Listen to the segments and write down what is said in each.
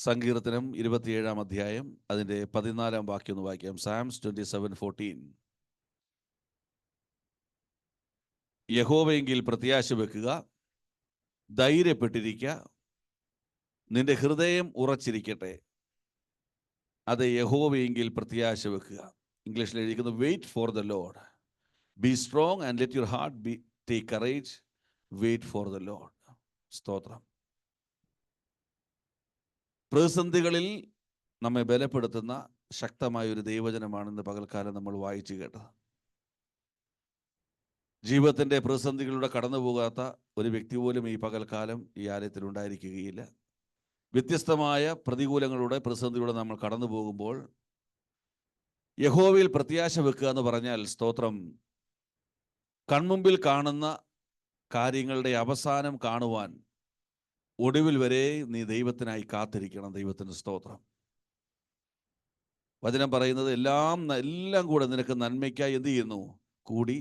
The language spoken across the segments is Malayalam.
സങ്കീർത്തനം 27 അധ്യായം അതിൻ്റെ 14 വാക്യം ഒന്ന് വായിക്കാം. സാംസ് 27:14. യഹോവയെങ്കിൽ പ്രത്യാശ വെക്കുക, ധൈര്യപ്പെട്ടിരിക്കുക, നിന്റെ ഹൃദയം ഉറച്ചിരിക്കട്ടെ. അത് യഹോവയെങ്കിൽ പ്രത്യാശ വെക്കുക. ഇംഗ്ലീഷിൽ എഴുതിയിരിക്കുന്നു, wait for the Lord, be strong and let your heart be take courage, wait for the Lord. സ്തോത്രം. പ്രതിസന്ധികളിൽ നമ്മെ ബലപ്പെടുത്തുന്ന ശക്തമായ ഒരു ദൈവവചനമാണെന്ന് പകൽക്കാലം നമ്മൾ വായിച്ചു കേട്ടത്. ജീവിതത്തിൻ്റെ പ്രതിസന്ധികളിലൂടെ കടന്നു പോകാത്ത ഒരു വ്യക്തി പോലും ഈ പകൽക്കാലം ഈ ആലയത്തിൽ ഉണ്ടായിരിക്കുകയില്ല. വ്യത്യസ്തമായ പ്രതികൂലങ്ങളുടെ പ്രതിസന്ധിയിലൂടെ നമ്മൾ കടന്നു പോകുമ്പോൾ യഹോവയിൽ പ്രത്യാശ വെക്കുക എന്ന് പറഞ്ഞാൽ, സ്തോത്രം, കൺമുമ്പിൽ കാണുന്ന കാര്യങ്ങളുടെ അവസാനം കാണുവാൻ ഒടുവിൽ വരെ നീ ദൈവത്തിനായി കാത്തിരിക്കണം. ദൈവത്തിന് സ്തോത്രം. വചനം പറയുന്നത് എല്ലാം കൂടെ നിനക്ക് നന്മയ്ക്കായി എന്ത് ചെയ്യുന്നു? കൂടി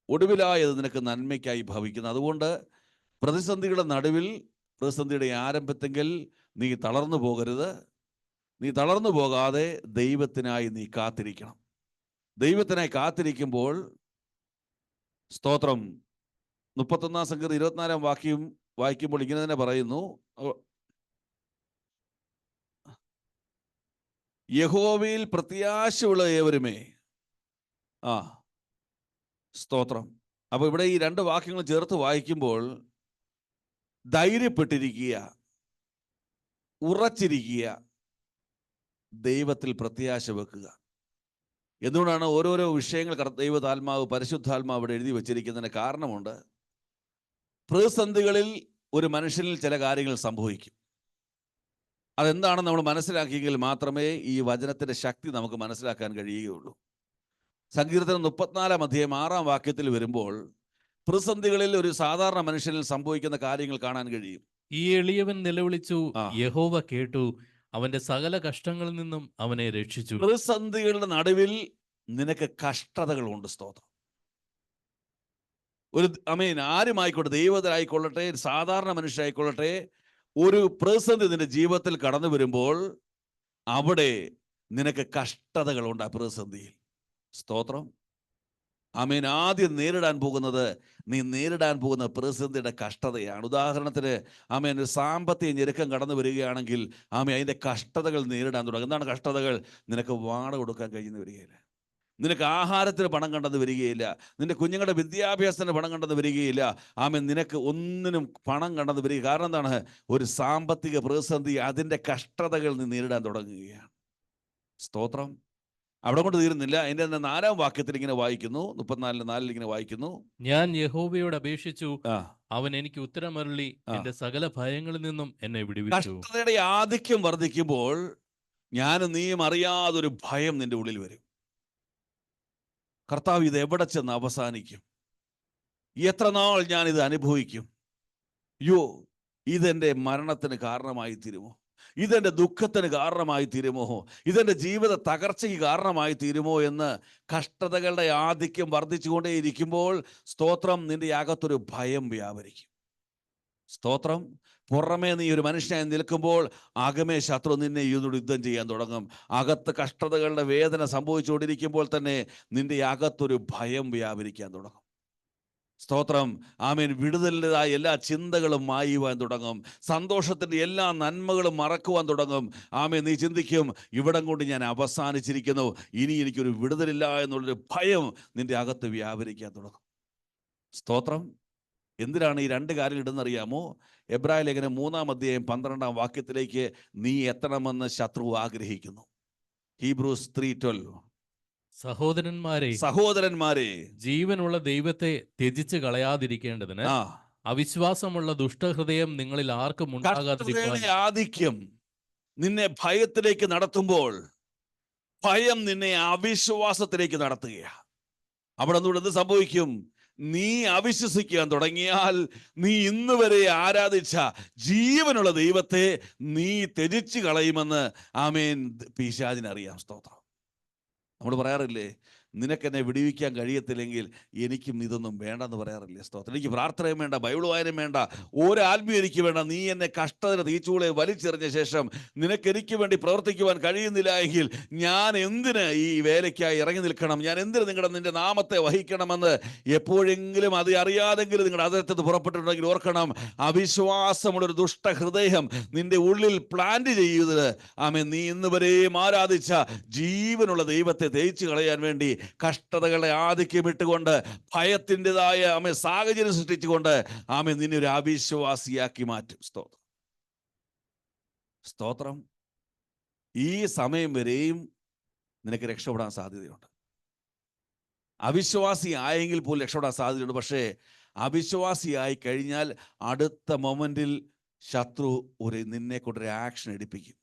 ഒടുവിലായത് നിനക്ക് നന്മയ്ക്കായി ഭവിക്കുന്നു. അതുകൊണ്ട് പ്രതിസന്ധിയുടെ നടുവിൽ, പ്രതിസന്ധിയുടെ ആരംഭത്തെങ്കിൽ നീ തളർന്നു പോകരുത്. നീ തളർന്നു പോകാതെ ദൈവത്തിനായി നീ കാത്തിരിക്കണം. ദൈവത്തിനായി കാത്തിരിക്കുമ്പോൾ, സ്തോത്രം, 31 സങ്കീർത്തനം 24 വാക്യം വായിക്കുമ്പോൾ ഇങ്ങനെ തന്നെ പറയുന്നു, യഹോവയിൽ പ്രത്യാശയുള്ള ഏവരുമേ. സ്തോത്രം. അപ്പോൾ ഇവിടെ ഈ 2 വാക്യങ്ങൾ ചേർത്ത് വായിക്കുമ്പോൾ, ധൈര്യപ്പെട്ടിരിക്കുക, ഉറച്ചിരിക്കുക, ദൈവത്തിൽ പ്രത്യാശ വെക്കുക. എന്തുകൊണ്ടാണ് ഓരോരോ വിഷയങ്ങൾ ദൈവതാത്മാവ്, പരിശുദ്ധാത്മാവ് ഇവിടെ എഴുതി വച്ചിരിക്കുന്നതിന് കാരണമുണ്ട്. പ്രതിസന്ധികളിൽ ഒരു മനുഷ്യനിൽ ചില കാര്യങ്ങൾ സംഭവിക്കും. അതെന്താണെന്ന് നമ്മൾ മനസ്സിലാക്കിയെങ്കിൽ മാത്രമേ ഈ വചനത്തിൻ്റെ ശക്തി നമുക്ക് മനസ്സിലാക്കാൻ കഴിയുകയുള്ളൂ. സങ്കീർത്തനം 34 അധ്യായം 6 വാക്യത്തിൽ വരുമ്പോൾ പ്രതിസന്ധികളിൽ ഒരു സാധാരണ മനുഷ്യനിൽ സംഭവിക്കുന്ന കാര്യങ്ങൾ കാണാൻ കഴിയും. ഈ എളിയവൻ നിലവിളിച്ചു, യഹോവ കേട്ടു, അവന്റെ സകല കഷ്ടങ്ങളിൽ നിന്നും അവനെ രക്ഷിച്ചു. പ്രതിസന്ധികളുടെ നടുവിൽ നിനക്ക് കഷ്ടതകളുണ്ട്. സ്തോത്രം. ആരുമായിക്കോട്ടെ, ദൈവത്തിലായിക്കൊള്ളട്ടെ, സാധാരണ മനുഷ്യരായിക്കൊള്ളട്ടെ, ഒരു പ്രതിസന്ധി നിന്റെ ജീവിതത്തിൽ കടന്നു വരുമ്പോൾ അവിടെ നിനക്ക് കഷ്ടതകളുണ്ട്. ആ പ്രതിസന്ധിയിൽ, സ്തോത്രം, ആദ്യം നേരിടാൻ പോകുന്നത്, നീ നേരിടാൻ പോകുന്ന പ്രതിസന്ധിയുടെ കഷ്ടതയാണ്. ഉദാഹരണത്തിന് ഒരു സാമ്പത്തിക ഞെരുക്കം കടന്നു വരികയാണെങ്കിൽ അതിൻ്റെ കഷ്ടതകൾ നേരിടാൻ തുടങ്ങും. എന്താണ് കഷ്ടതകൾ? നിനക്ക് വാടക കൊടുക്കാൻ കഴിയുന്ന വരികയില്ല, നിനക്ക് ആഹാരത്തിന് പണം കണ്ടെന്ന് വരികയില്ല, നിന്റെ കുഞ്ഞുങ്ങളുടെ വിദ്യാഭ്യാസത്തിന് പണം കണ്ടെന്ന് വരികയില്ല, നിനക്ക് ഒന്നിനും പണം കണ്ടെന്ന് വരിക. കാരണം എന്താണ്? ഒരു സാമ്പത്തിക പ്രതിസന്ധി, അതിൻ്റെ കഷ്ടതകൾ നീ നേരിടാൻ തുടങ്ങുകയാണ്. സ്തോത്രം. അവിടെ കൊണ്ട് തീരുന്നില്ല. അതിൻ്റെ 4 വാക്യത്തിൽ ഇങ്ങനെ വായിക്കുന്നു, 34:4 ഇങ്ങനെ വായിക്കുന്നു, ഞാൻ യഹോവയോട് അപേക്ഷിച്ചു, അവൻ എനിക്ക് ഉത്തരമരുളി, എന്റെ സകല ഭയങ്ങളിൽ നിന്നും എന്നെ വിടുവിച്ചു. കഷ്ടതയുടെ ആധിക്യം വർദ്ധിക്കുമ്പോൾ ഞാനും നീയും അറിയാതൊരു ഭയം നിന്റെ ഉള്ളിൽ വരും. കർത്താവ്, ഇത് എവിടെ ചെന്ന് അവസാനിക്കും? എത്ര നാൾ ഞാനിത് അനുഭവിക്കും? ഇതെൻ്റെ മരണത്തിന് കാരണമായി തീരുമോ? ഇതെൻ്റെ ദുഃഖത്തിന് കാരണമായി തീരുമോ? ഇതെൻ്റെ ജീവിത തകർച്ചയ്ക്ക് കാരണമായി തീരുമോ എന്ന് കഷ്ടതകളുടെ ആധിക്യം വർദ്ധിച്ചുകൊണ്ടേയിരിക്കുമ്പോൾ, സ്തോത്രം, നിന്റെ അകത്തൊരു ഭയം വ്യാപരിക്കും. സ്തോത്രം. പുറമേ നീ ഒരു മനുഷ്യനായി നിൽക്കുമ്പോൾ അകമേ ശത്രു നിന്നെ യുദ്ധം ചെയ്യാൻ തുടങ്ങും. അകത്ത് കഷ്ടതകളുടെ വേദന സംഭവിച്ചുകൊണ്ടിരിക്കുമ്പോൾ തന്നെ നിന്റെ അകത്തൊരു ഭയം വ്യാപരിക്കാൻ തുടങ്ങും. സ്തോത്രം. വിടുതലിൻ്റെതായ എല്ലാ ചിന്തകളും മായുവാൻ തുടങ്ങും. സന്തോഷത്തിൻ്റെ എല്ലാ നന്മകളും മറക്കുവാൻ തുടങ്ങും. നീ ചിന്തിക്കും, ഇവിടം കൊണ്ട് ഞാൻ അവസാനിച്ചിരിക്കുന്നു, ഇനി എനിക്കൊരു വിടുതലില്ല എന്നുള്ളൊരു ഭയം നിന്റെ അകത്ത് വ്യാപരിക്കാൻ തുടങ്ങും. സ്തോത്രം. എന്തിനാണ് ഈ 2 കാര്യങ്ങൾ ഇടുന്നറിയാമോ? എബ്രായ ലേഖനം 3 അധ്യായം 12 വാക്യത്തിലേക്ക് നീ എത്തണമെന്ന് ശത്രു ആഗ്രഹിക്കുന്നു. ഹീബ്രൂസ് 3:12. സഹോദരന്മാരെ, ജീവനുള്ള ദൈവത്തെ ത്യജിച്ച് കളയാതിരിക്കേണ്ടതിന് അവിശ്വാസമുള്ള ദുഷ്ടഹൃദയം നിങ്ങളിൽ ആർക്കും ഉണ്ടാകാതിരിക്കാൻ. ആധിക്യം നിന്നെ ഭയത്തിലേക്ക് നടത്തുമ്പോൾ, ഭയം നിന്നെ അവിശ്വാസത്തിലേക്ക് നടത്തുകയാണ്. അവിടെ നിന്നുകൊണ്ട് എന്ത് സംഭവിക്കും? നീ അവിശ്വസിക്കാൻ തുടങ്ങിയാൽ നീ ഇന്ന് വരെ ആരാധിച്ച ജീവനുള്ള ദൈവത്തെ നീ ത്യജിച്ച് കളയുമെന്ന് പിശാചിനറിയാം. സ്തോത്രം. നമ്മൾ പറയാറില്ലേ, നിനക്കെന്നെ വിടുവിക്കാൻ കഴിയത്തില്ലെങ്കിൽ എനിക്കും ഇതൊന്നും വേണ്ടെന്ന് പറയാറില്ലേ? സ്തോത്രം. എനിക്ക് പ്രാർത്ഥനയും വേണ്ട, ബൈബിൾ വായനയും വേണ്ട, ഒരു ആത്മീയം എനിക്ക് വേണ്ട. നീ എന്നെ കഷ്ടതയുടെ തീച്ചൂളെ വലിച്ചെറിഞ്ഞ ശേഷം നിനക്ക് എനിക്ക് വേണ്ടി പ്രവർത്തിക്കുവാൻ കഴിയുന്നില്ല എങ്കിൽ ഞാൻ എന്തിന് ഈ വേലയ്ക്കായി ഇറങ്ങി നിൽക്കണം? ഞാൻ എന്തിന് നിന്റെ നാമത്തെ വഹിക്കണമെന്ന് എപ്പോഴെങ്കിലും അത് അറിയാതെങ്കിലും നിങ്ങളുടെ അതിർത്ത് പുറപ്പെട്ടിട്ടുണ്ടെങ്കിൽ ഓർക്കണം, അവിശ്വാസമുള്ളൊരു ദുഷ്ടഹൃദയം നിന്റെ ഉള്ളിൽ പ്ലാന്റ് ചെയ്യുന്നത് നീ ഇന്ന് വരെയും ആരാധിച്ച ജീവനുള്ള ദൈവത്തെ തേച്ചു കളയാൻ വേണ്ടി കഷ്ടതകളെ ആധിക്യം ഇട്ടുകൊണ്ട് ഭയത്തിൻ്റെതായ സാഹചര്യം സൃഷ്ടിച്ചുകൊണ്ട് നിന്നെ ഒരു അവിശ്വാസിയാക്കി മാറ്റും. സ്തോത്രം. സ്തോത്രം. ഈ സമയം വരെയും നിനക്ക് രക്ഷപ്പെടാൻ സാധ്യതയുണ്ട്. അവിശ്വാസി ആയെങ്കിൽ പോലും രക്ഷപ്പെടാൻ സാധ്യതയുണ്ട്. പക്ഷേ അവിശ്വാസിയായി കഴിഞ്ഞാൽ അടുത്ത മൊമെന്റിൽ ശത്രു നിന്നെ കൊണ്ടൊരു ആക്ഷൻ എടുപ്പിക്കും.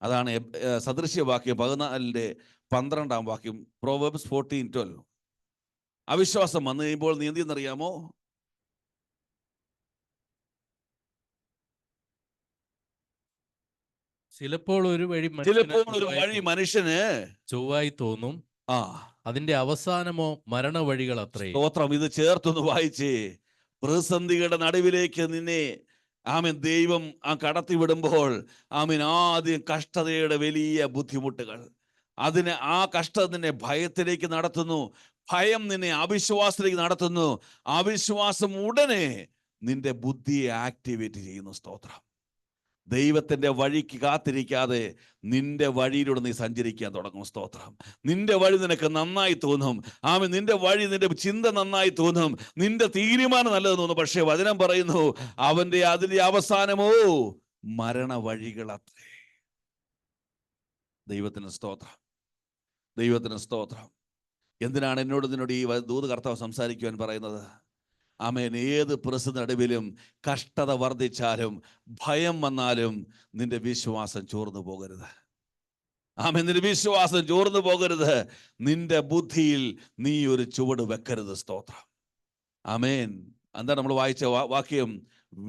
അതാണ് സദൃശ്യവാക്യം 14:12 പ്രോവേർബ്സ് 14:12. അവിശ്വാസം വന്നു കഴിയുമ്പോൾ നീ എന്ത് ചെയ്യുന്നറിയാമോ? ചിലപ്പോൾ ഒരു വഴി മനുഷ്യന് ചൊവ്വായി തോന്നും, അതിന്റെ അവസാനമോ മരണവഴികൾ അത്രേ. സ്തോത്രം. ഇത് ചേർത്തൊന്ന് വായിച്ചേ. പ്രതിസന്ധികളുടെ നടുവിലേക്ക് നിന്നെ ദൈവം കടത്തിവിടുമ്പോൾ ആദ്യം കഷ്ടതയുടെ വലിയ ബുദ്ധിമുട്ടുകൾ, ആ കഷ്ടത നിന്നെ ഭയത്തിലേക്ക് നടത്തുന്നു. ഭയം നിന്നെ അവിശ്വാസത്തിലേക്ക് നടത്തുന്നു. അവിശ്വാസം ഉടനെ നിന്റെ ബുദ്ധിയെ ആക്ടിവേറ്റ് ചെയ്യുന്നു. സ്തോത്രം. ദൈവത്തിൻ്റെ വഴിക്ക് കാത്തിരിക്കാതെ നിന്റെ വഴിയിലൂടെ നീ സഞ്ചരിക്കാൻ തുടങ്ങും. സ്തോത്രം. നിന്റെ വഴി നിനക്ക് നന്നായി തോന്നും. നിന്റെ വഴി, നിന്റെ ചിന്ത നന്നായി തോന്നും, നിന്റെ തീരുമാനം നല്ലതെന്ന് തോന്നും. പക്ഷേ വചനം പറയുന്നു, അതിന്റെ അവസാനമോ മരണ വഴികളത്രേ. ദൈവത്തിന് സ്തോത്രം. ദൈവത്തിന് സ്തോത്രം. എന്തിനാണ് നിന്നോട് ഈ ദൂത് കർത്താവ് സംസാരിക്കുവാൻ പറയുന്നത്? ഏത് പ്രതിസന്ധി നടുവിലും കഷ്ടത വർദ്ധിച്ചാലും ഭയം വന്നാലും നിന്റെ വിശ്വാസം ചോർന്നു പോകരുത്. നിന്റെ വിശ്വാസം ചോർന്നു പോകരുത്. നിന്റെ ബുദ്ധിയിൽ നീ ഒരു ചുവട് വെക്കരുത്. സ്തോത്രം. എന്താ നമ്മൾ വായിച്ച വാക്യം?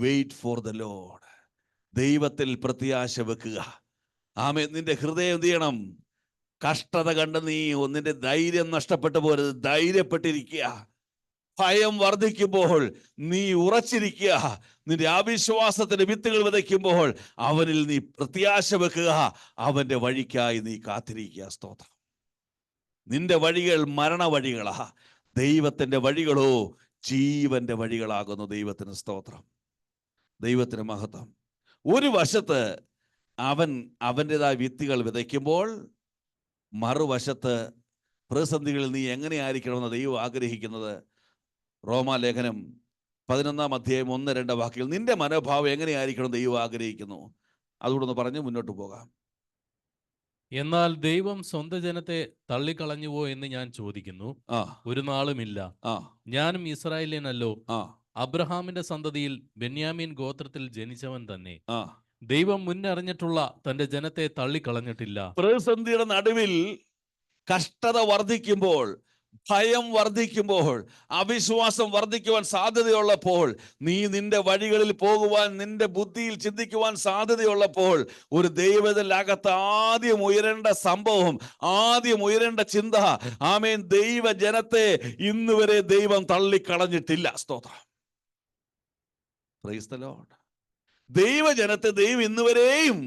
Wait for the Lord. ദൈവത്തിൽ പ്രത്യാശ വെക്കുക. നിന്റെ ഹൃദയം എന്ത് ചെയ്യണം? കഷ്ടത കണ്ട് നീ നിന്റെ ധൈര്യം നഷ്ടപ്പെട്ടു പോരുത്. ധൈര്യപ്പെട്ടിരിക്കുക. ഭയം വർദ്ധിക്കുമ്പോൾ നീ ഉറച്ചിരിക്കുക. നിന്റെ അവിശ്വാസത്തിന്റെ വിത്തുകൾ വിതയ്ക്കുമ്പോൾ അവനിൽ നീ പ്രത്യാശ വെക്കുക. അവന്റെ വഴിക്കായി നീ കാത്തിരിക്കുക. സ്തോത്രം. നിന്റെ വഴികൾ മരണ വഴികളാ, ദൈവത്തിന്റെ വഴികളോ ജീവന്റെ വഴികളാകുന്നു. ദൈവത്തിന് സ്തോത്രം. ദൈവത്തിന് മഹത്വം. ഒരു വശത്ത് അവൻ്റെതായ വിത്തുകൾ വിതയ്ക്കുമ്പോൾ മറുവശത്ത് പ്രതിസന്ധികളിൽ നീ എങ്ങനെയായിരിക്കണമെന്ന് ദൈവം ആഗ്രഹിക്കുന്നത്. റോമാലേഖനം 11:1-2 നിന്റെ മനോഭാവം എങ്ങനെയായിരിക്കണം ദൈവം ആഗ്രഹിക്കുന്നു. അതുകൊണ്ടൊന്ന് പറഞ്ഞ് മുന്നോട്ട് പോകാം. എന്നാൽ ദൈവം സ്വന്തം ജനത്തെ തള്ളിക്കളഞ്ഞുവോ എന്ന് ഞാൻ ചോദിക്കുന്നു. ഒരു നാളുമില്ല. ഞാനും ഇസ്രായേലിനല്ലോ, അബ്രഹാമിന്റെ സന്തതിയിൽ ബെന്യാമീൻ ഗോത്രത്തിൽ ജനിച്ചവൻ തന്നെ. ദൈവം മുന്നറിഞ്ഞിട്ടുള്ള തന്റെ ജനത്തെ തള്ളിക്കളഞ്ഞിട്ടില്ല. പ്രതിസന്ധിയുടെ നടുവിൽ കഷ്ടത വർദ്ധിക്കുമ്പോൾ, ഭയം വർദ്ധിക്കുമ്പോൾ, അവിശ്വാസം വർദ്ധിക്കുവാൻ സാധ്യതയുള്ളപ്പോൾ, നീ നിന്റെ വഴികളിൽ പോകുവാൻ, നിന്റെ ബുദ്ധിയിൽ ചിന്തിക്കുവാൻ സാധ്യതയുള്ളപ്പോൾ, ഒരു ദൈവത്തിലകത്ത് ആദ്യം ഉയരേണ്ട സംഭവം, ആദ്യം ഉയരേണ്ട ചിന്ത, ദൈവ ജനത്തെ ഇന്ന് വരെ ദൈവം തള്ളിക്കളഞ്ഞിട്ടില്ല. സ്തോത്രം. Praise the Lord. ദൈവജനത്തെ ദൈവം ഇന്ന് വരെയും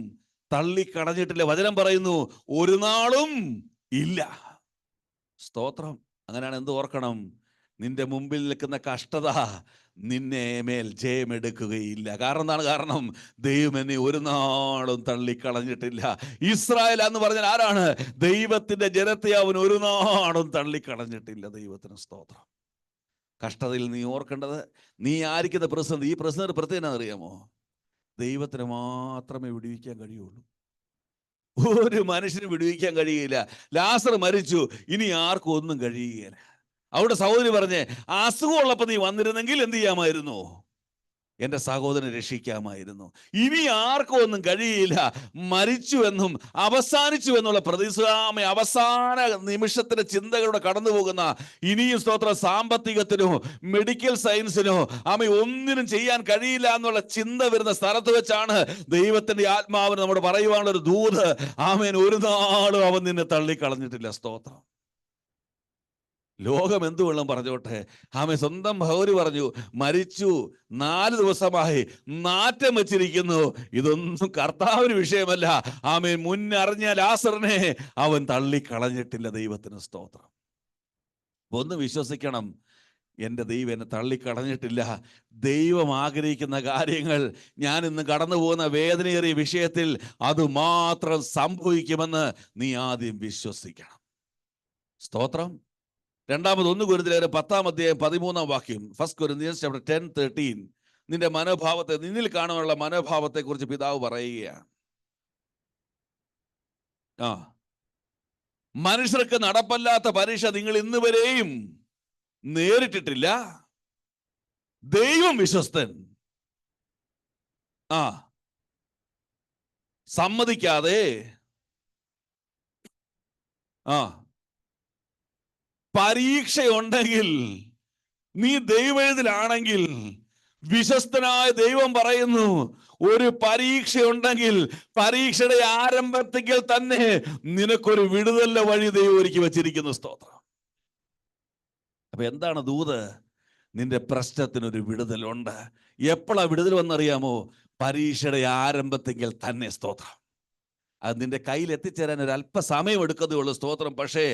തള്ളിക്കളഞ്ഞിട്ടില്ല. വചനം പറയുന്നു, ഒരു നാളും ഇല്ല. സ്തോത്രം. അങ്ങനെയാണ് എന്ത് ഓർക്കണം? നിന്റെ മുമ്പിൽ നിൽക്കുന്ന കഷ്ടത നിന്നെ മേൽ ജയമെടുക്കുകയില്ല. കാരണം ദൈവം എന്നെ ഒരു നാളും തള്ളിക്കളഞ്ഞിട്ടില്ല. ഇസ്രായേൽ എന്ന് പറഞ്ഞാൽ ആരാണ്? ദൈവത്തിന്റെ ജനത്തെ അവൻ ഒരു നാളും തള്ളിക്കളഞ്ഞിട്ടില്ല. ദൈവത്തിന് സ്തോത്രം. കഷ്ടതയിൽ നീ ഓർക്കേണ്ടത്, നീ ആയിരിക്കുന്ന പ്രതിസന്ധി, ഈ പ്രതിസന്ധി പ്രത്യേകം അറിയാമോ? ദൈവത്തിന് മാത്രമേ വിടുവിക്കാൻ കഴിയുള്ളൂ. ഒരു മനുഷ്യന് വിടുവിക്കാൻ കഴിയില്ല. ലാസർ മരിച്ചു, ഇനി ആർക്കും ഒന്നും കഴിയുകയില്ല. അവിടെ സഹോദരി പറഞ്ഞേ, അസുഖമുള്ളപ്പോൾ നീ വന്നിരുന്നെങ്കിൽ എന്ത് ചെയ്യാമായിരുന്നു? എൻ്റെ സഹോദരനെ രക്ഷിക്കാമായിരുന്നു. ഇനി ആർക്കും ഒന്നും കഴിയില്ല, മരിച്ചുവെന്നും അവസാനിച്ചു എന്നുള്ള പ്രതിസ്വാമി അവസാന നിമിഷത്തിന്റെ ചിന്തകളുടെ കടന്നു പോകുന്ന, ഇനിയും സ്തോത്ര സാമ്പത്തികത്തിനോ മെഡിക്കൽ സയൻസിനോ ഒന്നിനും ചെയ്യാൻ കഴിയില്ല എന്നുള്ള ചിന്ത വരുന്ന സ്ഥലത്ത് വെച്ചാണ് ദൈവത്തിന്റെ ആത്മാവിന് നമ്മോട് പറയുവാനുള്ള ഒരു ദൂത്. ഒരു നാളും അവൻ നിന്നെ തള്ളിക്കളഞ്ഞിട്ടില്ല. സ്തോത്രം. ലോകം എന്തു വേണം പറഞ്ഞോട്ടെ. ആമേ, സ്വന്തം ഭൗരി പറഞ്ഞു മരിച്ചു, 4 ദിവസമായി, നാറ്റം വെച്ചിരിക്കുന്നു. ഇതൊന്നും കർത്താവിന് വിഷയമല്ല. ആമേ, മുന്നറിഞ്ഞ ലാസറിനെ അവൻ തള്ളിക്കളഞ്ഞിട്ടില്ല. ദൈവത്തിന് സ്തോത്രം. ഒന്ന് വിശ്വസിക്കണം, എൻ്റെ ദൈവം എന്നെ തള്ളിക്കളഞ്ഞിട്ടില്ല. ദൈവം ആഗ്രഹിക്കുന്ന കാര്യങ്ങൾ, ഞാൻ ഇന്ന് കടന്നു പോകുന്ന വേദനയേറിയ വിഷയത്തിൽ അതുമാത്രം സംഭവിക്കുമെന്ന് നീ ആദ്യം വിശ്വസിക്കണം. സ്തോത്രം. രണ്ടാമത് 1 കൊരിന്ത്യർ 10:13 1 Corinthians chapter 10:13. നിന്റെ മനോഭാവത്തെ, നിന്നിൽ കാണാനുള്ള മനോഭാവത്തെ കുറിച്ച് പിതാവ് പറയുകയാണ്. മനുഷ്യർക്ക് നടപ്പല്ലാത്ത പരീക്ഷ നിങ്ങൾ ഇന്ന് വരെയും നേരിട്ടിട്ടില്ല. ദൈവം വിശ്വസ്തൻ. സമ്മതിക്കാതെ പരീക്ഷയുണ്ടെങ്കിൽ, നീ ദൈവത്തിലാണെങ്കിൽ, വിശ്വസ്തനായ ദൈവം പറയുന്നു, ഒരു പരീക്ഷയുണ്ടെങ്കിൽ പരീക്ഷയുടെ ആരംഭത്തിൽ തന്നെ നിനക്കൊരു വിടുതലിന്റെ വഴി ദൈവം ഒരുക്കി വച്ചിരിക്കുന്നു. സ്തോത്രം. അപ്പൊ എന്താണ് ദൂത്? നിന്റെ പ്രശ്നത്തിനൊരു വിടുതലുണ്ട്. എപ്പോഴാ വിടുതൽ വന്നറിയാമോ? പരീക്ഷയുടെ ആരംഭത്തിൽ തന്നെ. സ്തോത്രം. അത് നിന്റെ കയ്യിൽ എത്തിച്ചേരാൻ ഒരു അല്പസമയം എടുക്കതേ ഉള്ളൂ. സ്തോത്രം. പക്ഷേ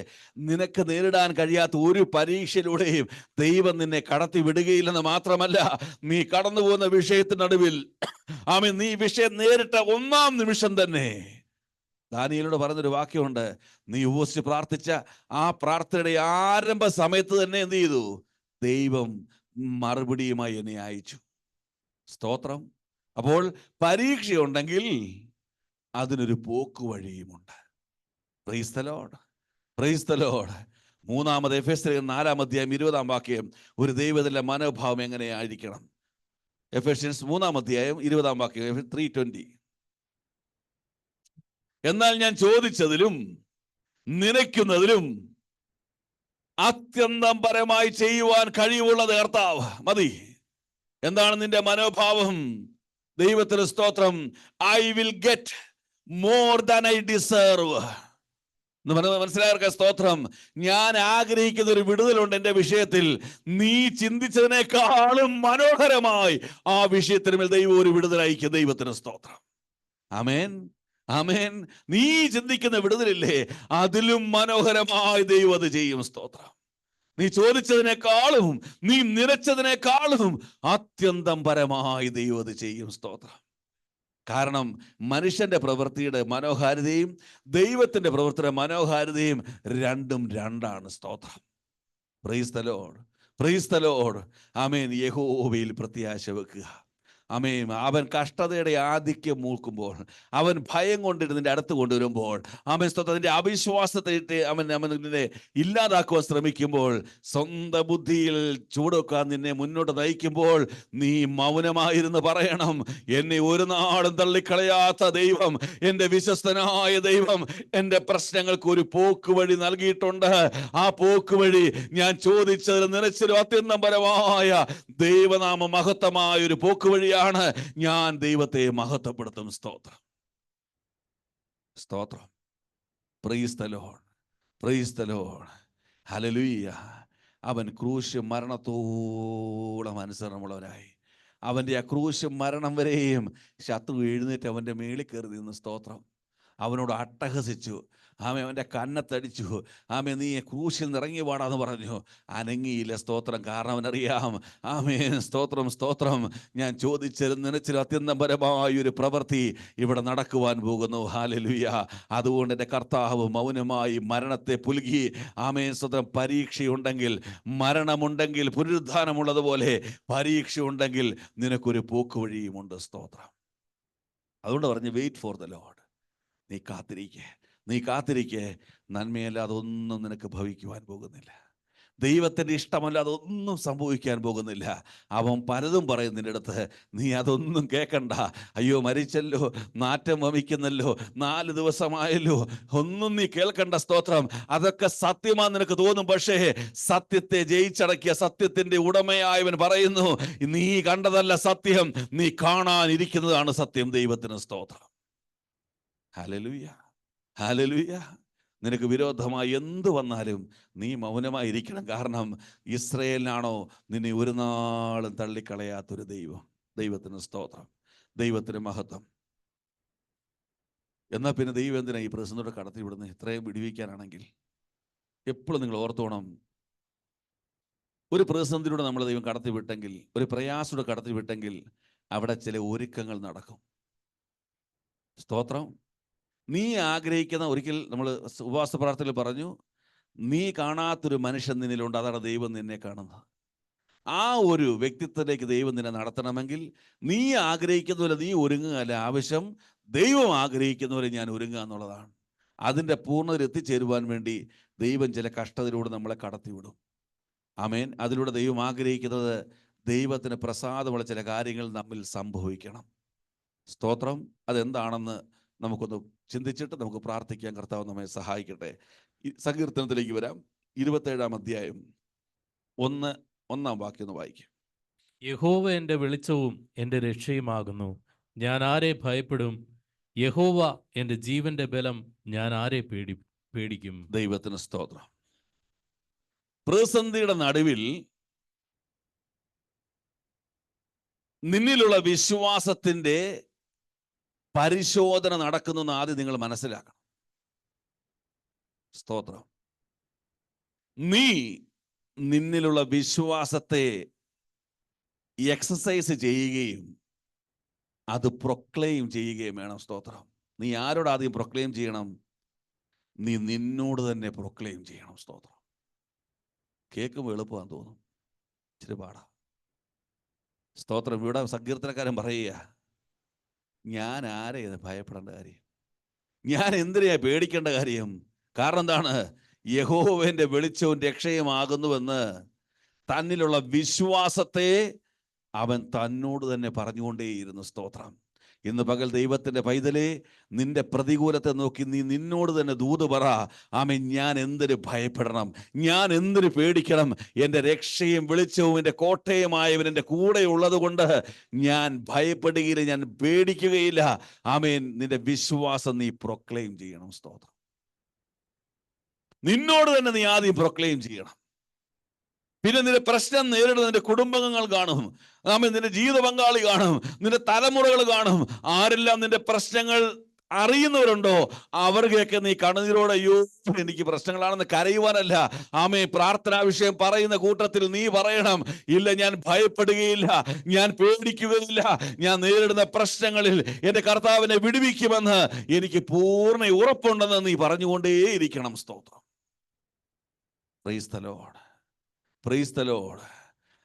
നിനക്ക് നേരിടാൻ കഴിയാത്ത ഒരു പരീക്ഷയിലൂടെയും ദൈവം നിന്നെ കടത്തി വിടുകയില്ലെന്ന് മാത്രമല്ല, നീ കടന്നു പോകുന്ന വിഷയത്തിനടുവിൽ ആമേൻ, നീ വിഷയം നേരിട്ട 1-ാം നിമിഷം തന്നെ ദാനിയേലിനോട് പറഞ്ഞൊരു വാക്യമുണ്ട്. നീ ഉപവസിച്ച് പ്രാർത്ഥിച്ച ആ പ്രാർത്ഥനയുടെ ആരംഭ സമയത്ത് തന്നെ എന്ത് ചെയ്തു? ദൈവം മറുപടിയുമായി എന്നെ അയച്ചു. സ്തോത്രം. അപ്പോൾ പരീക്ഷയുണ്ടെങ്കിൽ അതിനൊരു പോക്ക് വഴിയുമുണ്ട്. Praise the Lord. Praise the Lord. 3 Ephesians 4:20 ഒരു ദൈവത്തിന്റെ മനോഭാവം എങ്ങനെയായിരിക്കണം? എഫേസ്യൻസ് 3:20 3:20. എന്നാൽ ഞാൻ ചോദിച്ചതിലും നനയ്ക്കുന്നതിലും അത്യന്തം പരമായി ചെയ്യുവാൻ കഴിവുള്ളത് കർത്താവ് മതി. എന്താണ് നിന്റെ മനോഭാവം? ദൈവത്തിന് സ്തോത്രം. I will get more than I deserve. മനസ്സിലാക്കുക? സ്തോത്രം. ഞാൻ ആഗ്രഹിക്കുന്ന ഒരു വിടുതലുണ്ട് എൻ്റെ വിഷയത്തിൽ. നീ ചിന്തിച്ചതിനേക്കാളും മനോഹരമായി ആ വിഷയത്തിന് ദൈവം ഒരു വിടുതൽ അയക്കും. ദൈവത്തിന് സ്തോത്രം. ആമേൻ, ആമേൻ. നീ ചിന്തിക്കുന്ന വിടുതലില്ലേ, അതിലും മനോഹരമായി ദൈവം അത് ചെയ്യും. സ്തോത്രം. നീ ചോദിച്ചതിനേക്കാളും, നീ നിരച്ചതിനേക്കാളും അത്യന്തം പരമായി ദൈവം അത് ചെയ്യും. സ്തോത്രം. കാരണം മനുഷ്യന്റെ പ്രവൃത്തിയുടെ മനോഹാരിതയും ദൈവത്തിന്റെ പ്രവൃത്തിയുടെ മനോഹാരിതയും രണ്ടും രണ്ടാണ്. സ്തോത്രം. Praise the Lord. Praise the Lord. ആമേൻ. യഹോവയിൽ പ്രത്യാശ വെക്കുക. ആമേൻ. അവൻ കഷ്ടതയുടെ ആധിക്യം മൂക്കുമ്പോൾ, അവൻ ഭയം കൊണ്ടിരുന്നതിൻ്റെ അടുത്ത് കൊണ്ടുവരുമ്പോൾ, ആമേൻ സ്തോത്രത്തിന്റെ അവിശ്വാസത്തെ അവനെ ഇല്ലാതാക്കുവാൻ ശ്രമിക്കുമ്പോൾ, സ്വന്തം ബുദ്ധിയിൽ ചൂടൊക്കാൻ നിന്നെ മുന്നോട്ട് നയിക്കുമ്പോൾ, നീ മൗനമായിരുന്നു പറയണം, എന്നെ ഒരു നാളും തള്ളിക്കളയാത്ത ദൈവം, എൻ്റെ വിശ്വസ്തനായ ദൈവം എൻ്റെ പ്രശ്നങ്ങൾക്ക് ഒരു പോക്ക് വഴി നൽകിയിട്ടുണ്ട്. ആ പോക്ക് വഴി ഞാൻ ചോദിച്ചതിൽ നിലച്ചിലും അത്യന്തം പരമായ ദൈവനാമ മഹത്വമായ ഒരു പോക്ക് വഴി ഞാൻ ദൈവത്തെ മഹത്വപ്പെടുത്തും. സ്തോത്രം. സ്തോത്രം. Praise the Lord. Praise the Lord. Hallelujah. അവൻ ക്രൂശ് മരണത്തോളം അനുസരണമുള്ളവനായി. അവൻ്റെ ആ ക്രൂശ് മരണം വരെയും ശത്രു എഴുന്നേറ്റ് അവൻ്റെ മേളിൽ കയറി നിന്ന് സ്തോത്രം അവനോട് അട്ടഹസിച്ചു. ആമേ, അവൻ്റെ കന്നത്തടിച്ചു. ആമേ, നീ ക്രൂശിൽ നിറങ്ങി പാടാന്ന് പറഞ്ഞു. അനങ്ങിയില്ല. സ്തോത്രം. കാരണം അവനറിയാം, ആമേ സ്തോത്രം, സ്തോത്രം, ഞാൻ ചോദിച്ചതിലും നനച്ചിലും അത്യന്തം പരമായൊരു പ്രവൃത്തി ഇവിടെ നടക്കുവാൻ പോകുന്നു. ഹല്ലേലൂയ. അതുകൊണ്ട് എൻ്റെ കർത്താവ് മൗനമായി മരണത്തെ പുലുകി. ആമേ സ്തോത്രം. പരീക്ഷയുണ്ടെങ്കിൽ, മരണമുണ്ടെങ്കിൽ, പുനരുദ്ധാനമുള്ളതുപോലെ പരീക്ഷയുണ്ടെങ്കിൽ നിനക്കൊരു പോക്ക് വഴിയുമുണ്ട്. സ്തോത്രം. അതുകൊണ്ട് പറഞ്ഞു, വെയിറ്റ് ഫോർ ദ ലോർഡ്. നീ കാത്തിരിക്കേ, നീ കാത്തിരിക്കേ. നന്മയല്ലാതെ ഒന്നും നിനക്ക് ഭവിക്കുവാൻ പോകുന്നില്ല. ദൈവത്തിൻ്റെ ഇഷ്ടമല്ലാതെ ഒന്നും സംഭവിക്കാൻ പോകുന്നില്ല. അവൻ പലതും പറയുന്നതിൻ്റെ അടുത്ത് നീ അതൊന്നും കേൾക്കണ്ട. അയ്യോ മരിച്ചല്ലോ, നാറ്റം വമിക്കുന്നല്ലോ, 4 ദിവസമായല്ലോ, ഒന്നും നീ കേൾക്കണ്ട. സ്തോത്രം. അതൊക്കെ സത്യമാ നിനക്ക് തോന്നും. പക്ഷേ സത്യത്തെ ജയിച്ചടക്കിയ സത്യത്തിൻ്റെ ഉടമയായവൻ പറയുന്നു, നീ കണ്ടതല്ല സത്യം, നീ കാണാനിരിക്കുന്നതാണ് സത്യം. ദൈവത്തിന് സ്തോത്രം. ഹല്ലേലൂയ. ഹല്ലേലൂയ. നിനക്ക് വിരോധമായി എന്ത് വന്നാലും നീ മൗനമായിരിക്കണം. കാരണം ഇസ്രയേലിനാണോ നിന്നെ ഒരു നാളും തള്ളിക്കളയാത്തൊരു ദൈവം. ദൈവത്തിന് സ്തോത്രം, ദൈവത്തിന് മഹത്വം. എന്നാൽ പിന്നെ ദൈവം എന്തിനാ ഈ പ്രതിസന്ധിയോടെ കടത്തി വിടുന്നത്? ഇത്രയും വിടുവിക്കാനാണെങ്കിൽ എപ്പോഴും നിങ്ങൾ ഓർത്തോണം, ഒരു പ്രതിസന്ധിയിലൂടെ നമ്മൾ ദൈവം കടത്തി വിട്ടെങ്കിൽ, ഒരു പ്രയാസത്തോടെ കടത്തി വിട്ടെങ്കിൽ അവിടെ ചില ഒരുക്കങ്ങൾ നടക്കും. സ്തോത്രം. നീ ആഗ്രഹിക്കുന്ന, ഒരിക്കൽ നമ്മൾ ഉപവാസ പ്രാർത്ഥനയിൽ പറഞ്ഞു, നീ കാണാത്തൊരു മനുഷ്യൻ നിന്നിലുണ്ട്, അതാണ് ദൈവം നിന്നെ കാണുന്നത്. ആ ഒരു വ്യക്തിത്വത്തിലേക്ക് ദൈവം നിന്നെ നടത്തണമെങ്കിൽ നീ ആഗ്രഹിക്കുന്ന പോലെ നീ ഒരുങ്ങുകയല്ല ആവശ്യം, ദൈവം ആഗ്രഹിക്കുന്ന പോലെ ഞാൻ ഒരുങ്ങുക എന്നുള്ളതാണ്. അതിൻ്റെ പൂർണ്ണതയിൽ എത്തിച്ചേരുവാൻ വേണ്ടി ദൈവം ചില കഷ്ടതയിലൂടെ നമ്മളെ കടത്തിവിടും. ആമേൻ. അതിലൂടെ ദൈവം ആഗ്രഹിക്കുന്നത് ദൈവത്തിന് പ്രസാദമുള്ള ചില കാര്യങ്ങൾ നമ്മിൽ സംഭവിക്കണം. സ്തോത്രം. അതെന്താണെന്ന് നമുക്കൊന്ന് ചിന്തിച്ചിട്ട് നമുക്ക് പ്രാർത്ഥിക്കാൻ കർത്താവ് നമ്മെ സഹായിക്കട്ടെ. സങ്കീർത്തനത്തിലേക്ക് വരാം. 27-ാം അധ്യായം 1-ാം വാക്യം ഒന്ന് വായിക്കും. യഹോവ എൻ്റെ വെളിച്ചവും എൻ്റെ രക്ഷയുമാകുന്നു, ഞാൻ ആരെ ഭയപ്പെടും? യഹോവ എൻ്റെ ജീവന്റെ ബലം, ഞാൻ ആരെ പേടിക്കും? ദൈവത്തിന് സ്തോത്രം. പ്രതിസന്ധിയുടെ നടുവിൽ നിന്നിലുള്ള വിശ്വാസത്തിന്റെ പരിശോധന നടക്കുന്നു ആദ്യം നിങ്ങൾ മനസ്സിലാക്കണം. സ്തോത്രം. നീ നിന്നിലുള്ള വിശ്വാസത്തെ എക്സസൈസ് ചെയ്യുകയും അത് പ്രൊക്ലെയിം ചെയ്യുകയും വേണം. സ്തോത്രം. നീ ആരോട് ആദ്യം പ്രൊക്ലെയിം ചെയ്യണം? നീ നിന്നോട് തന്നെ പ്രൊക്ലെയിം ചെയ്യണം. സ്തോത്രം. കേൾക്കുമ്പോൾ എളുപ്പമാണെന്ന് തോന്നും, ഇച്ചിരി പാടാ. സ്തോത്രം. ഇവിടെ സങ്കീർത്തനക്കാരൻ പറയുക, ഞാൻ ആരെയാണ് ഭയപ്പെടേണ്ട കാര്യം? ഞാൻ എന്തിനാ പേടിക്കേണ്ട കാര്യം? കാരണം എന്താണ്? യഹോവന്റെ വെളിച്ചവും രക്ഷയുമാകുന്നുവെന്ന് തന്നിലുള്ള വിശ്വാസത്തെ അവൻ തന്നോട് തന്നെ പറഞ്ഞുകൊണ്ടേയിരുന്നു. സ്തോത്രം. ഇന്ന് പകൽ ദൈവത്തിന്റെ പൈതലേ, നിന്റെ പ്രതികൂലത്തെ നോക്കി നീ നിന്നോട് തന്നെ ദൂത് പറ. ആമേൻ. ഞാൻ എന്തിന് ഭയപ്പെടണം? ഞാൻ എന്തിന് പേടിക്കണം? എൻ്റെ രക്ഷയും വെളിച്ചവും എൻ്റെ കോട്ടയുമായവൻ എൻ്റെ കൂടെ ഉള്ളത് കൊണ്ട് ഞാൻ ഭയപ്പെടുകയില്ല, ഞാൻ പേടിക്കുകയില്ല. ആമേൻ. നിന്റെ വിശ്വാസം നീ പ്രൊക്ലെയിം ചെയ്യണം. സ്തോത്രം. നിന്നോട് തന്നെ നീ ആദ്യം പ്രൊക്ലെയിം ചെയ്യണം. പിന്നെ നിന്റെ പ്രശ്നം നേരിടുന്ന നിന്റെ കുടുംബങ്ങൾ കാണും, ആമേൻ, നിന്റെ ജീവിത പങ്കാളി കാണും, നിന്റെ തലമുറകൾ കാണും. ആരെല്ലാം നിന്റെ പ്രശ്നങ്ങൾ അറിയുന്നവരുണ്ടോ അവർക്കൊക്കെ നീ കണ്ണുനീരോടെ, അയ്യോ എനിക്ക് പ്രശ്നങ്ങളാണെന്ന് കരയുവാനല്ല, ആമേ, പ്രാർത്ഥനാ വിഷയം പറയുന്ന കൂട്ടത്തിൽ നീ പറയണം, ഇല്ല, ഞാൻ ഭയപ്പെടുകയില്ല, ഞാൻ പേടിക്കുകയില്ല, ഞാൻ നേരിടുന്ന പ്രശ്നങ്ങളിൽ എൻ്റെ കർത്താവിനെ വിടുവിക്കുമെന്ന് എനിക്ക് പൂർണ്ണ ഉറപ്പുണ്ടെന്ന് നീ പറഞ്ഞുകൊണ്ടേയിരിക്കണം. സ്തോത്രം. Praise the Lord. Praise the Lord.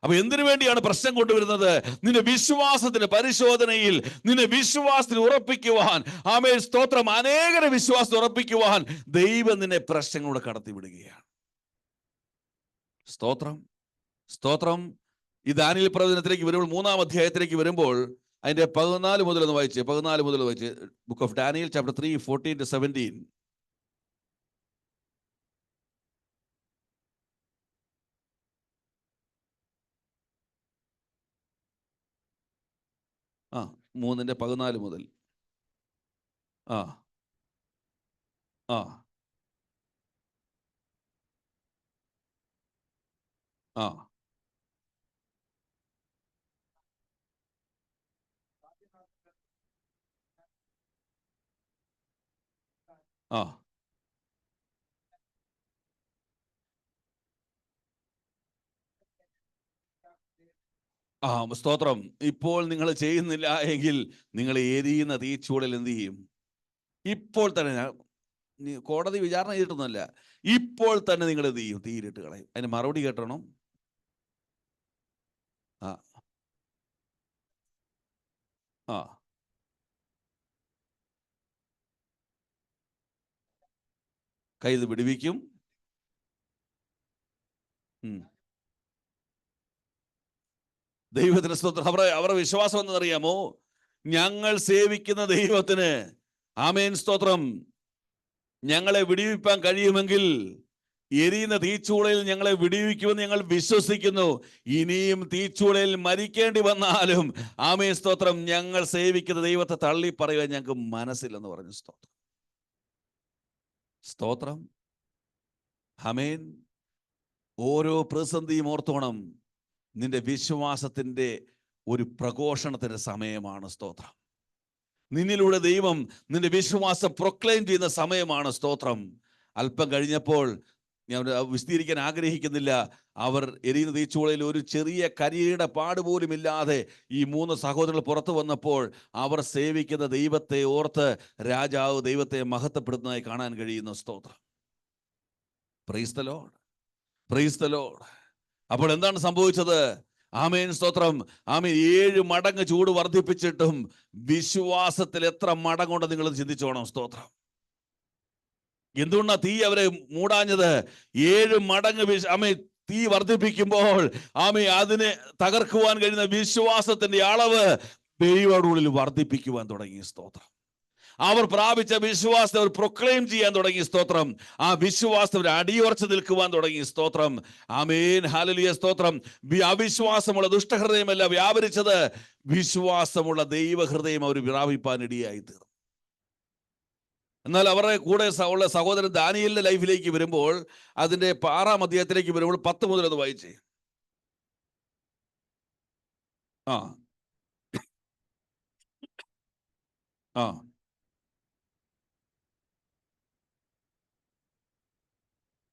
അപ്പൊ എന്തിനു വേണ്ടിയാണ് പ്രശ്നം കൊണ്ടുവരുന്നത്? നിന്റെ വിശ്വാസത്തിന്റെ പരിശോധനയിൽ നിന്നെ വിശ്വാസത്തിൽ ഉറപ്പിക്കുവാൻ, ആമേൻ, സ്തോത്രം, അനേകരെ വിശ്വാസത്തിൽ ഉറപ്പിക്കുവാൻ ദൈവം നിന്നെ പ്രശ്നങ്ങളോട് കടത്തിവിടുകയാണ്. സ്തോത്രം. സ്തോത്രം. ഈ ദാനിയേൽ പ്രവചനത്തിലേക്ക് വരുമ്പോൾ, 3-ാം അധ്യായത്തിലേക്ക് വരുമ്പോൾ അതിന്റെ 14 മുതൽ ഒന്ന് വായിച്ച്, 14 മുതൽ വായിച്ച്. Book of Daniel chapter 3, 14-17. ആ, 3-14 മുതൽ. ആ ആ ആ ആ ആ സ്തോത്രം. ഇപ്പോൾ നിങ്ങൾ ചെയ്യുന്നില്ല എങ്കിൽ നിങ്ങൾ എരിയുന്ന തീച്ചൂടിൽ എന്ത് ചെയ്യും? ഇപ്പോൾ തന്നെ, കോടതി വിചാരണ ചെയ്തിട്ടൊന്നുമല്ല, ഇപ്പോൾ തന്നെ നിങ്ങൾ എന്ത് ചെയ്യും? തീയിലിട്ട് കളയും. അതിന് മറുപടി കേട്ടണം. ആ ആ കൈത് വിടുവിക്കും. ദൈവത്തിന് സ്തോത്രം. അവരുടെ വിശ്വാസം എന്നറിയാമോ? ഞങ്ങൾ സേവിക്കുന്ന ദൈവത്തിന്, ആമേൻ, സ്തോത്രം, ഞങ്ങളെ വിടുവിപ്പാൻ കഴിയുമെങ്കിൽ എരിയുന്ന തീച്ചൂളയിൽ ഞങ്ങളെ വിടുവിക്കുമെന്ന് ഞങ്ങൾ വിശ്വസിക്കുന്നു. ഇനിയും തീച്ചൂളയിൽ മരിക്കേണ്ടി വന്നാലും, ആമേൻ, സ്തോത്രം, ഞങ്ങൾ സേവിക്കുന്ന ദൈവത്തെ തള്ളി പറയുവാൻ ഞങ്ങൾക്ക് മനസ്സില്ലെന്ന് പറഞ്ഞു. സ്തോത്രം. സ്തോത്രം. ആമേൻ. ഓരോ പ്രതിസന്ധിയും ഓർത്തോണം, നിന്റെ വിശ്വാസത്തിൻ്റെ ഒരു പ്രഘോഷണത്തിൻ്റെ സമയമാണ്. സ്തോത്രം. നിന്നിലൂടെ ദൈവം നിന്റെ വിശ്വാസം പ്രൊക്ലെയിം ചെയ്യുന്ന സമയമാണ്. സ്തോത്രം. അല്പം കഴിഞ്ഞപ്പോൾ, ഞാൻ വിശദീകരിക്കാൻ ആഗ്രഹിക്കുന്നില്ല, അവർ എരിയുന്ന തീച്ചൂളയിൽ ഒരു ചെറിയ കരിയുടെ പാടുപോലും ഇല്ലാതെ ഈ 3 സഹോദരങ്ങൾ പുറത്തു വന്നപ്പോൾ അവർ സേവിക്കുന്ന ദൈവത്തെ ഓർത്ത് രാജാവ് ദൈവത്തെ മഹത്വപ്പെടുത്തുന്നതായി കാണാൻ കഴിയുന്നു. സ്തോത്രം. Praise the Lord, praise the Lord. അപ്പോൾ എന്താണ് സംഭവിച്ചത്? ആമേൻ, സ്തോത്രം. ആമേൻ. 7 മടങ്ങ് ചൂട് വർദ്ധിപ്പിച്ചിട്ടും വിശ്വാസത്തിൽ എത്ര മടങ്ങുണ്ട് നിങ്ങൾ ചിന്തിച്ചോണം. സ്തോത്രം. എന്തുകൊണ്ടാ തീ അവരെ മൂടാഞ്ഞത്? 7 മടങ്ങ് ആമേൻ തീ വർദ്ധിപ്പിക്കുമ്പോൾ ആമേൻ അതിനെ തകർക്കുവാൻ കഴിയുന്ന വിശ്വാസത്തിന്റെ അളവ് ദൈവത്തിനുള്ളിൽ വർദ്ധിപ്പിക്കുവാൻ തുടങ്ങി. സ്തോത്രം. അവർ പ്രാപിച്ച വിശ്വാസത്തെ അവർ പ്രൊക്ലെയിം ചെയ്യാൻ തുടങ്ങി. സ്തോത്രം. ആ വിശ്വാസം അടിയുറച്ച് നിൽക്കുവാൻ തുടങ്ങി. സ്തോത്രം. ആമേൻ, ഹല്ലേലൂയ, സ്തോത്രം. അവിശ്വാസമുള്ള ദുഷ്ടഹൃദയമല്ല വ്യാപരിച്ചത്, വിശ്വാസമുള്ള ദൈവഹൃദയം അവർ വ്യാപിപ്പാൻ ഇടയായി തീർന്നു. എന്നാൽ അവരുടെ കൂടെ ഉള്ള സഹോദരൻ ദാനിയേലിന്റെ ലൈഫിലേക്ക് വരുമ്പോൾ, അതിന്റെ 6-ാം അധ്യായത്തിലേക്ക് വരുമ്പോൾ 10 മുതൽ അത് വായിച്ചേ. ആ ആ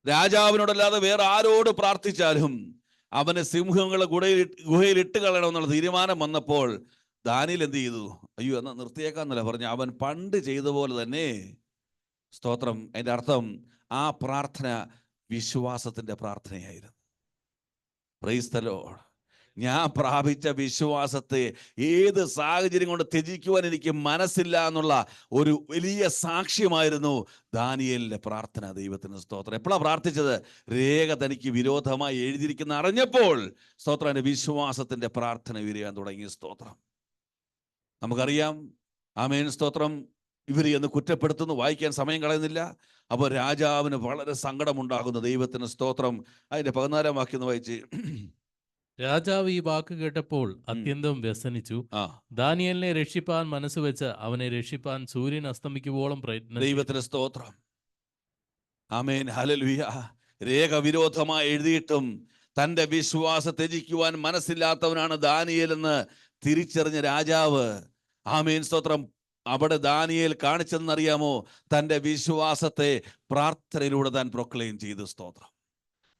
രാജാവിനോടല്ലാതെ വേറെ ആരോട് പ്രാർത്ഥിച്ചാലും അവനെ സിംഹങ്ങളെ ഗുഹയിൽ ഇട്ട് കളയണമെന്നുള്ള തീരുമാനം വന്നപ്പോൾ ദാനിയേൽ എന്ത് ചെയ്തു? അയ്യോ, എന്നാ നിർത്തിയേക്കാന്നല്ല പറഞ്ഞു. അവൻ പണ്ട് ചെയ്ത പോലെ തന്നെ. സ്തോത്രം. അതിന്റെ അർത്ഥം ആ പ്രാർത്ഥന വിശ്വാസത്തിന്റെ പ്രാർത്ഥനയായിരുന്നു. Price the Lord. ഞാൻ പ്രാപിച്ച വിശ്വാസത്തെ ഏത് സാഹചര്യം കൊണ്ട് ത്യജിക്കുവാൻ എനിക്ക് മനസ്സില്ല എന്നുള്ള ഒരു വലിയ സാക്ഷ്യമായിരുന്നു ദാനിയേലിന്റെ പ്രാർത്ഥന. ദൈവത്തിന് സ്തോത്രം. എപ്പോഴാണ് പ്രാർത്ഥിച്ചത്? രേഖ തനിക്ക് വിരോധമായി എഴുതിയിരിക്കുന്ന അറിഞ്ഞപ്പോൾ സ്തോത്രം എൻ്റെ വിശ്വാസത്തിന്റെ പ്രാർത്ഥന ഉയരാൻ തുടങ്ങി. സ്തോത്രം. നമുക്കറിയാം. ആമേൻ, സ്തോത്രം. ഇവർ എന്ന് കുറ്റപ്പെടുത്തുന്നു, വായിക്കാൻ സമയം കളയുന്നില്ല. അപ്പോൾ രാജാവിന് വളരെ സങ്കടമുണ്ടാകുന്നു. ദൈവത്തിന് സ്തോത്രം. അതിന്റെ 14-ാം വാക്യം ഒന്ന് വായിച്ച്. രാജാവ് ഈ വാക്ക് കേട്ടപ്പോൾ അത്യന്തം വ്യസനിച്ചു. ദാനിയേലിനെ രക്ഷിപ്പാൻ മനസ്സുവെച്ച് അവനെ രക്ഷിപ്പാൻ സൂര്യൻ അസ്തമിക്കുവോളം പ്രയത്നം. ദൈവത്തിന് സ്തോത്രം. ആമേൻ, ഹല്ലേലൂയ. രേഖ വിരോധമായി എഴുതിയിട്ടും തന്റെ വിശ്വാസം ത്യജിക്കുവാൻ മനസ്സില്ലാത്തവനാണ് ദാനിയേൽ എന്ന് തിരിച്ചറിഞ്ഞ രാജാവ്, ആമേൻ, സ്തോത്രം, അവിടെ ദാനിയേൽ കാണിച്ചെന്നറിയാമോ? തന്റെ വിശ്വാസത്തെ പ്രാർത്ഥനയിലൂടെ താൻ പ്രൊക്ലെയിം ചെയ്തു. സ്തോത്രം.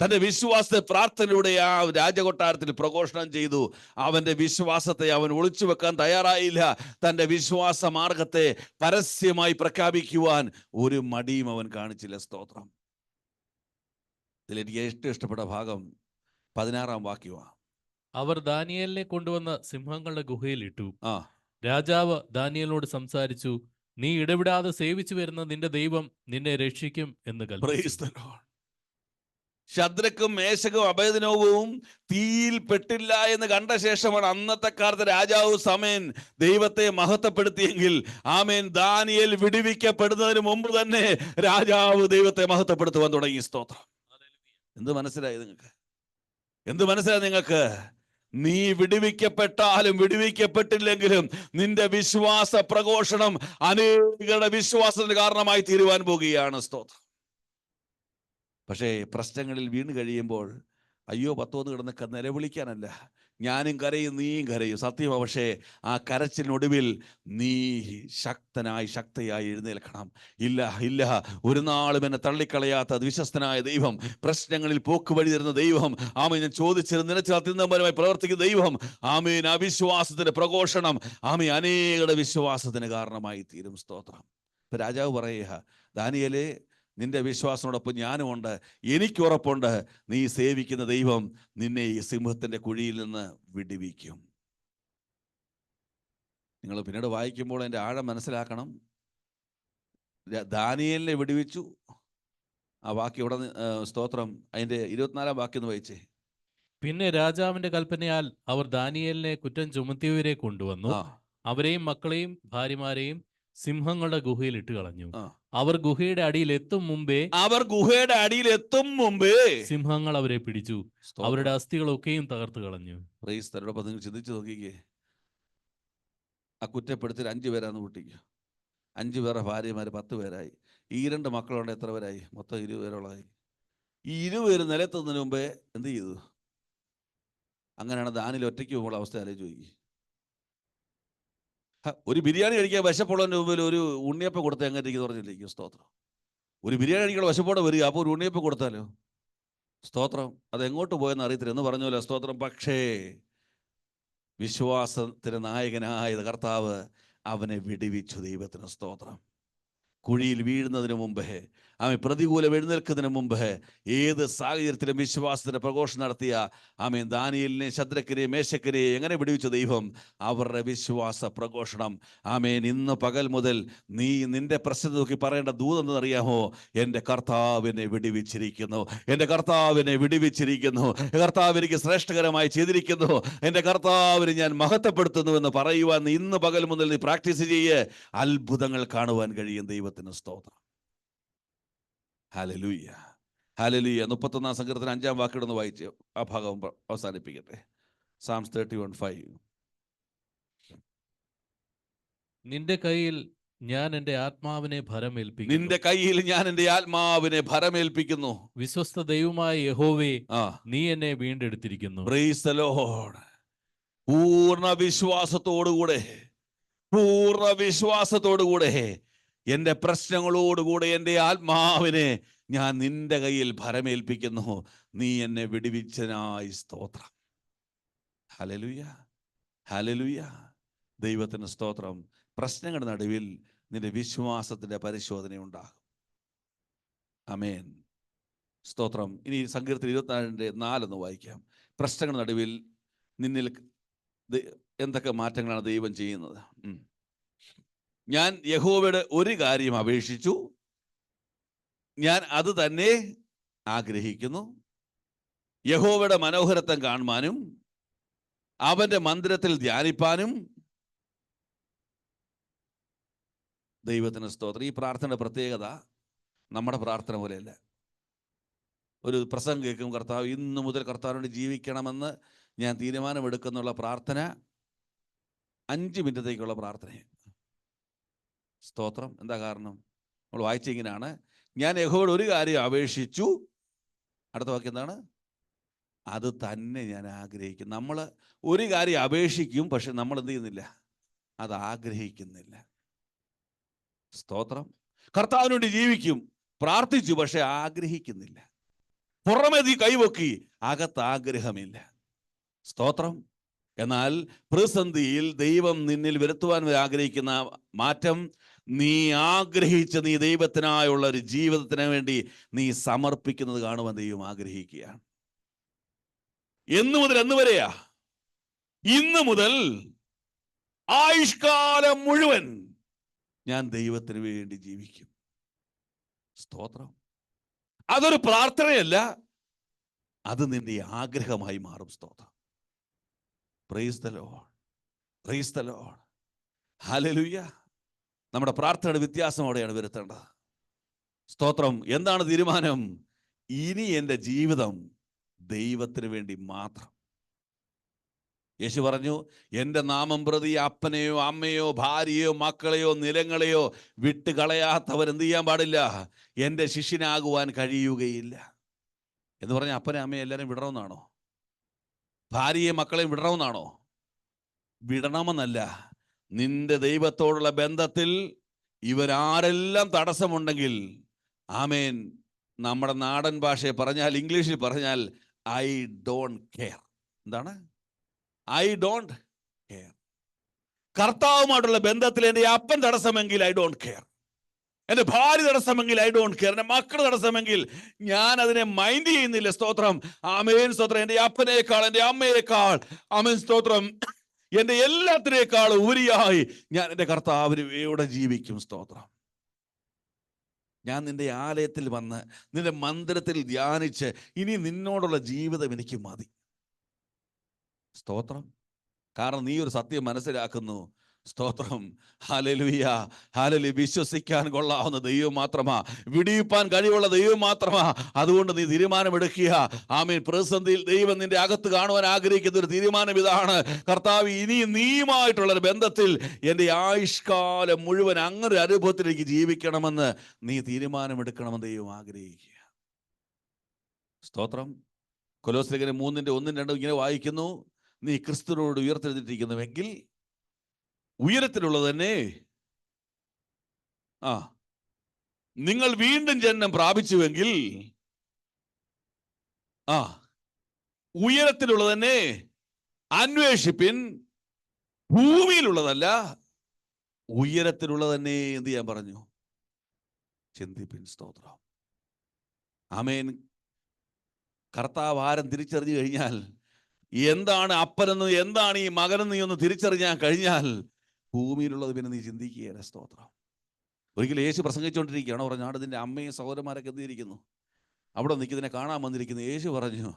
തന്റെ വിശ്വാസത്തെ പ്രാർത്ഥനയിലൂടെ ആ രാജകൊട്ടാരത്തിൽ പ്രഘോഷണം ചെയ്തു. അവന്റെ വിശ്വാസത്തെ അവൻ ഒളിച്ചു വെക്കാൻ തയ്യാറായില്ല. തന്റെ വിശ്വാസ മാർഗത്തെ പരസ്യമായി പ്രഖ്യാപിക്കുവാൻ ഒരു മടിയും അവൻ കാണിച്ചില്ല. സ്തോത്രം. ഇതിൽ എനിക്ക് ഏറ്റവും ഇഷ്ടപ്പെട്ട ഭാഗം 16-ാം വാക്യമാണ്. അവർ ദാനിയേലിനെ കൊണ്ടുവന്ന് സിംഹങ്ങളുടെ ഗുഹയിൽ ഇട്ടു. രാജാവ് ദാനിയേലിനോട് സംസാരിച്ചു, നീ ഇടവിടാതെ സേവിച്ചു വരുന്ന നിന്റെ ദൈവം നിന്നെ രക്ഷിക്കും എന്ന് കൽപ്പിച്ചു. ശദ്രക്കും മേശക്കും അബേദ്നേഗോവും തീയിൽ പെട്ടില്ല എന്ന് കണ്ട ശേഷമാണ് അന്നത്തെ കാലത്ത് രാജാവ് സമേൻ ദൈവത്തെ മഹത്വപ്പെടുത്തിയെങ്കിൽ, ആമേൻ, ദാനിയേൽ വിടുവിക്കപ്പെടുന്നതിന് മുമ്പ് തന്നെ രാജാവ് ദൈവത്തെ മഹത്വപ്പെടുത്തുവാൻ തുടങ്ങി. സ്തോത്രം. എന്ത് മനസ്സിലായി നിങ്ങൾക്ക്? എന്ത് മനസ്സിലായി നിങ്ങൾക്ക്? നീ വിടുവിക്കപ്പെട്ടാലും വിടുവിക്കപ്പെട്ടില്ലെങ്കിലും നിന്റെ വിശ്വാസ പ്രഘോഷണം അനേകരുടെ വിശ്വാസത്തിന് കാരണമായി തീരുവാൻ പോകുകയാണ്. സ്തോത്രം. പക്ഷേ പ്രശ്നങ്ങളിൽ വീണ് കഴിയുമ്പോൾ അയ്യോ പത്തോന്ന് കിടന്ന് നിലവിളിക്കാനല്ല, ഞാനും കരയും നീയും കരയും, സത്യമാണ്. പക്ഷേ ആ കരച്ചിനൊടുവിൽ നീ ശക്തയായി എഴുന്നേൽക്കണം. ഇല്ല ഇല്ല, ഒരു നാളും എന്നെ തള്ളിക്കളയാത്ത വിശ്വസ്തനായ ദൈവം, പ്രശ്നങ്ങളിൽ പോക്ക് വഴി തരുന്ന ദൈവം, ആമേൻ, ഞാൻ ചോദിച്ചിരുന്ന നിലച്ച് അത്യന്തപരമായി പ്രവർത്തിക്കുന്ന ദൈവം, ആമേൻ, ആ വിശ്വാസത്തിന്റെ പ്രഘോഷണം ആമേൻ അനേകരുടെ വിശ്വാസത്തിന് കാരണമായി തീരും. സ്തോത്രം. ഇപ്പൊ രാജാവ് പറയുക, ദാനിയേലേ, നിന്റെ വിശ്വാസത്തോടൊപ്പം ഞാനുമുണ്ട്. എനിക്ക് ഉറപ്പുണ്ട് നീ സേവിക്കുന്ന ദൈവം നിന്നെ ഈ സിംഹത്തിന്റെ കുഴിയിൽ നിന്ന് വിടുവിക്കും. നിങ്ങൾ പിന്നീട് വായിക്കുമ്പോൾ അതിൻ്റെ ആഴം മനസ്സിലാക്കണം. ദാനിയേലിനെ വിടുവിച്ചു. ആ വാക്യം ഇവിടെ, സ്തോത്രം, അതിന്റെ 24-ാം വാക്യം ഒന്ന് വായിച്ചേ. പിന്നെ രാജാവിന്റെ കൽപ്പനയാൽ അവർ ദാനിയേലിനെ കുറ്റം ചുമത്തിയവരെ കൊണ്ടുവന്നു. അവരെയും മക്കളെയും ഭാര്യമാരെയും സിംഹങ്ങളുടെ ഗുഹയിൽ ഇട്ട് കളഞ്ഞു. അവർ ഗുഹയുടെ അടിയിൽ എത്തും മുമ്പേ സിംഹങ്ങൾ അവരെ പിടിച്ചു. അവരുടെ അസ്ഥികളൊക്കെയും തകർത്ത് കളഞ്ഞു. നിങ്ങൾ ചിന്തിച്ചു നോക്കിക്കേ. ആ കുറ്റപ്പെടുത്തി 5 പേരാന്ന് കൂട്ടിക്കുക. 5 പേരുടെ ഭാര്യമാർ 10 പേരായി. ഈ 2 മക്കളുണ്ട്, എത്ര പേരായി? മൊത്തം 20 പേരോളമായി. ഈ 20 പേര് നിലത്തുന്നതിന് മുമ്പേ എന്ത് ചെയ്തു? അങ്ങനെയാണ് ദാനിയേൽ ഒറ്റയ്ക്ക് പോകുമ്പോൾ അവസ്ഥ ആലോചിച്ച് നോക്കി. ഒരു ബിരിയാണി കഴിക്കാൻ വിശപ്പുള്ളതിൻ്റെ മുമ്പിൽ ഒരു ഉണ്ണിയപ്പം കൊടുത്ത് എങ്ങനെ ഇരിക്കുന്നു പറഞ്ഞിരിക്കും. സ്തോത്രം. ഒരു ബിരിയാണി കഴിക്കാനുള്ള വിശപ്പോടെ വരിക, അപ്പോൾ ഒരു ഉണ്ണിയപ്പം കൊടുത്താലോ? സ്തോത്രം. അത് എങ്ങോട്ട് പോയെന്ന് അറിയത്തില്ല എന്ന് പറഞ്ഞല്ലോ. സ്തോത്രം. പക്ഷേ വിശ്വാസത്തിന് നായകനായ കർത്താവ് അവനെ വിടുവിച്ചു. ദൈവത്തിന് സ്തോത്രം. കുഴിയിൽ വീഴുന്നതിന് മുമ്പേ, അവൻ പ്രതികൂലം എഴുന്നേൽക്കുന്നതിന് മുമ്പേ, ഏത് സാഹചര്യത്തിലും വിശ്വാസത്തിന്റെ പ്രഘോഷണം നടത്തിയ ആമേൻ ദാനിയേലിനെ, ശദ്രക്കിനെ, മേശക്കിനെ എങ്ങനെ വിടുവിച്ച ദൈവം? അവരുടെ വിശ്വാസ പ്രഘോഷണം. ആമേൻ. ഇന്ന് പകൽ മുതൽ നീ നിന്റെ പ്രശ്നം നോക്കി പറയേണ്ട ദൂതെന്നറിയാമോ? എൻ്റെ കർത്താവിനെ വിടുവിച്ചിരിക്കുന്നു, എൻ്റെ കർത്താവിനെ വിടുവിച്ചിരിക്കുന്നു, കർത്താവ് എനിക്ക് ശ്രേഷ്ഠകരമായി ചെയ്തിരിക്കുന്നു, എൻ്റെ കർത്താവിനെ ഞാൻ മഹത്വപ്പെടുത്തുന്നു എന്ന് പറയുവാൻ ഇന്ന് പകൽ മുതൽ നീ പ്രാക്ടീസ് ചെയ്യ്. അത്ഭുതങ്ങൾ കാണുവാൻ കഴിയും. ദൈവത്തിന് സ്തോത്രം. Hallelujah, hallelujah. 31-ാം സങ്കീർത്തനം 5-ാം വാക്യടൊന്ന് വായിച്ച് ആ ഭാഗം അവസാനിപ്പിക്കട്ടെ. Psalms 31:5. നിന്റെ കയ്യിൽ ഞാൻ എൻ്റെ ആത്മാവിനെ ഭരമേൽപ്പിക്കുന്നു. നിന്റെ കയ്യിൽ ഞാൻ എൻ്റെ ആത്മാവിനെ ഭരമേൽപ്പിക്കുന്നു. വിശ്വസ്ത ദൈവമായ യഹോവേ, ആ, നീ എന്നെ വീണ്ടെടുത്തിരിക്കുന്നു. Price the Lord. പൂർണ്ണ വിശ്വാസത്തോടുകൂടെ, പൂർണ്ണ വിശ്വാസത്തോടുകൂടെ എൻ്റെ പ്രശ്നങ്ങളോടുകൂടെ എൻ്റെ ആത്മാവിനെ ഞാൻ നിന്റെ കയ്യിൽ ഭരമേൽപ്പിക്കുന്നു. നീ എന്നെ വിടുവിച്ചനായി സ്തോത്രം. Hallelujah, hallelujah. ദൈവത്തിന് സ്തോത്രം. പ്രശ്നങ്ങളുടെ നടുവിൽ നിന്റെ വിശ്വാസത്തിന്റെ പരിശോധന ഉണ്ടാകും. ആമേൻ. സ്തോത്രം. ഇനി സങ്കീർത്തനം 24:4 വായിക്കാം. പ്രശ്നങ്ങളുടെ നടുവിൽ നിന്നിൽ എന്തൊക്കെ മാറ്റങ്ങളാണ് ദൈവം ചെയ്യുന്നത്? ഞാൻ യഹോവയുടെ ഒരു കാര്യം അപേക്ഷിച്ചു, ഞാൻ അത് തന്നെ ആഗ്രഹിക്കുന്നു. യഹോവയുടെ മനോഹരത്വം കാണുവാനും അവന്റെ മന്ദിരത്തിൽ ധ്യാനിപ്പാനും. ദൈവത്തിന് സ്തോത്രം. ഈ പ്രാർത്ഥനയുടെ പ്രത്യേകത നമ്മുടെ പ്രാർത്ഥന പോലെയല്ല. ഒരു പ്രസംഗം കേൾക്കും, കർത്താവ് ഇന്ന് മുതൽ കർത്താവിനോട് ജീവിക്കണമെന്ന് ഞാൻ തീരുമാനമെടുക്കുന്നുള്ള പ്രാർത്ഥന 5 മിനിറ്റത്തേക്കുള്ള പ്രാർത്ഥനയാണ്. സ്തോത്രം. എന്താ കാരണം? നമ്മൾ വായിച്ചിങ്ങനെയാണ്, ഞാൻ യഹോവയോട് ഒരു കാര്യം അപേക്ഷിച്ചു. അടുത്ത വാക്യം എന്താണ്? അത് തന്നെ ഞാൻ ആഗ്രഹിക്കും. നമ്മൾ ഒരു കാര്യം അപേക്ഷിക്കും, പക്ഷെ നമ്മൾ എന്ത് ചെയ്യുന്നില്ല? അത് ആഗ്രഹിക്കുന്നില്ല. സ്തോത്രം. കർത്താവിന് വേണ്ടി ജീവിക്കും, പ്രാർത്ഥിച്ചു, പക്ഷെ ആഗ്രഹിക്കുന്നില്ല. പുറമേ നീ കൈവക്കി, അകത്ത് ആഗ്രഹമില്ല. സ്തോത്രം. എന്നാൽ പ്രതിസന്ധിയിൽ ദൈവം നിന്നിൽ വരുത്തുവാൻ ആഗ്രഹിക്കുന്ന മാറ്റം, നീ ആഗ്രഹിച്ച് നീ ദൈവത്തിനായുള്ള ഒരു ജീവിതത്തിന് വേണ്ടി നീ സമർപ്പിക്കുന്നത് കാണുവാൻ ദൈവം ആഗ്രഹിക്കുകയാണ്. എന്ന് മുതൽ എന്ന് വരെയാ? ഇന്ന് മുതൽ ആയുഷ്കാലം മുഴുവൻ ഞാൻ ദൈവത്തിന് വേണ്ടി ജീവിക്കും. സ്തോത്രം. അതൊരു പ്രാർത്ഥനയല്ല, അത് നിന്റെ ആഗ്രഹമായി മാറും. സ്തോത്രം. Praise the Lord, praise the Lord. Hallelujah. നമ്മുടെ പ്രാർത്ഥനയുടെ വ്യത്യാസമോടെയാണ് വരുത്തേണ്ടത്. സ്തോത്രം. എന്താണ് തീരുമാനം? ഇനി എൻ്റെ ജീവിതം ദൈവത്തിന് വേണ്ടി മാത്രം. യേശു പറഞ്ഞു, എൻ്റെ നാമം പ്രതി അപ്പനെയോ അമ്മയോ ഭാര്യയോ മക്കളെയോ നിലങ്ങളെയോ വിട്ട് കളയാത്തവർ എന്ത് ചെയ്യാൻ പാടില്ല? എൻ്റെ ശിഷ്യനാകുവാൻ കഴിയുകയില്ല എന്ന് പറഞ്ഞ അപ്പനെ അമ്മയെ എല്ലാവരും വിടണമെന്നാണോ? ഭാര്യയെ മക്കളെയും വിടണമെന്നാണോ? വിടണമെന്നല്ല. നിന്റെ ദൈവത്തോടുള്ള ബന്ധത്തിൽ ഇവരാരെല്ലാം തടസ്സമുണ്ടെങ്കിൽ, ആമേൻ, നമ്മുടെ നാടൻ ഭാഷയെ പറഞ്ഞാൽ, ഇംഗ്ലീഷിൽ പറഞ്ഞാൽ, ഐ ഡോണ്ട് കെയർ. എന്താണ്? I don't care. കർത്താവുമായിട്ടുള്ള ബന്ധത്തിൽ എൻ്റെ അപ്പൻ തടസ്സമെങ്കിൽ ഐ ഡോണ്ട് കെയർ. എൻ്റെ ഭാര്യ തടസ്സമെങ്കിൽ ഐ ഡോണ്ട് കെയർ. എൻ്റെ മക്കൾ തടസ്സമെങ്കിൽ ഞാൻ അതിനെ മൈൻഡ് ചെയ്യുന്നില്ല. സ്തോത്രം. ആമേൻ. സ്തോത്രം. എൻ്റെ അപ്പനേക്കാൾ, എൻ്റെ അമ്മയേക്കാൾ, ആമേൻ, സ്തോത്രം, എൻ്റെ എല്ലാത്തിനേക്കാൾ ഉപരിയായി ഞാൻ എൻ്റെ കർത്താവിനോടെ ജീവിക്കും. സ്തോത്രം. ഞാൻ നിന്റെ ആലയത്തിൽ വന്ന് നിന്റെ മന്ദിരത്തിൽ ധ്യാനിച്ച് ഇനി നിന്നോടുള്ള ജീവിതം എനിക്ക് മതി. സ്തോത്രം. കാരണം നീ ഒരു സത്യം മനസ്സിലാക്കുന്നു. സ്തോത്രം. Hallelujah, hallelujah. വിശ്വസിക്കാൻ കൊള്ളാവുന്ന ദൈവം മാത്രമാ, വിടിയിപ്പാൻ കഴിവുള്ള ദൈവം മാത്രമാ. അതുകൊണ്ട് നീ തീരുമാനമെടുക്കുക. ആമേൻ. പ്രതിസന്ധിയിൽ ദൈവം നിന്റെ അകത്ത് കാണുവാൻ ആഗ്രഹിക്കുന്ന ഒരു തീരുമാനം ഇതാണ്: കർത്താവ്, ഇനി നീയുമായിട്ടുള്ള ഒരു ബന്ധത്തിൽ എൻ്റെ ആയുഷ്കാലം മുഴുവൻ അങ്ങനെ ഒരു അനുഭവത്തിലേക്ക് ജീവിക്കണമെന്ന് നീ തീരുമാനമെടുക്കണമെന്ന് ദൈവം ആഗ്രഹിക്കുക. സ്തോത്രം. കൊലോസ്യർ 3:1-2 ഇങ്ങനെ വായിക്കുന്നു: നീ ക്രിസ്തുവിനോട് ഉയർത്തെഴുന്നേറ്റിരിക്കുന്നുവെങ്കിൽ ഉയരത്തിലുള്ളത് തന്നെ നിങ്ങൾ വീണ്ടും ജനനം പ്രാപിച്ചുവെങ്കിൽ ഉയരത്തിലുള്ളത് തന്നെ അന്വേഷിപ്പിൻ, ഭൂമിയിലുള്ളതല്ല ഉയരത്തിലുള്ളത് തന്നെ എന്ത് ചെയ്യാൻ പറഞ്ഞു? ചിന്തിപ്പിൻ. സ്തോത്രം. ആമേൻ. കർത്താവ് ആരും തിരിച്ചറിഞ്ഞു കഴിഞ്ഞാൽ, എന്താണ് അപ്പനെന്ന് എന്താണ് ഈ മകനെന്ന് നീ ഒന്ന് തിരിച്ചറിയാൻ കഴിഞ്ഞാൽ, ഭൂമിയിലുള്ളത് പിന്നെ നീ ചിന്തിക്കുകയാണ്. സ്തോത്രം. ഒരിക്കലും യേശു പ്രസംഗിച്ചുകൊണ്ടിരിക്കുകയാണ്. പറഞ്ഞാട് ഇതിൻ്റെ അമ്മയും സഹോദരന്മാരൊക്കെ എന്തിരിക്കുന്നു? അവിടെ നിൽക്കുന്നതിനെ കാണാൻ വന്നിരിക്കുന്നു. യേശു പറഞ്ഞു,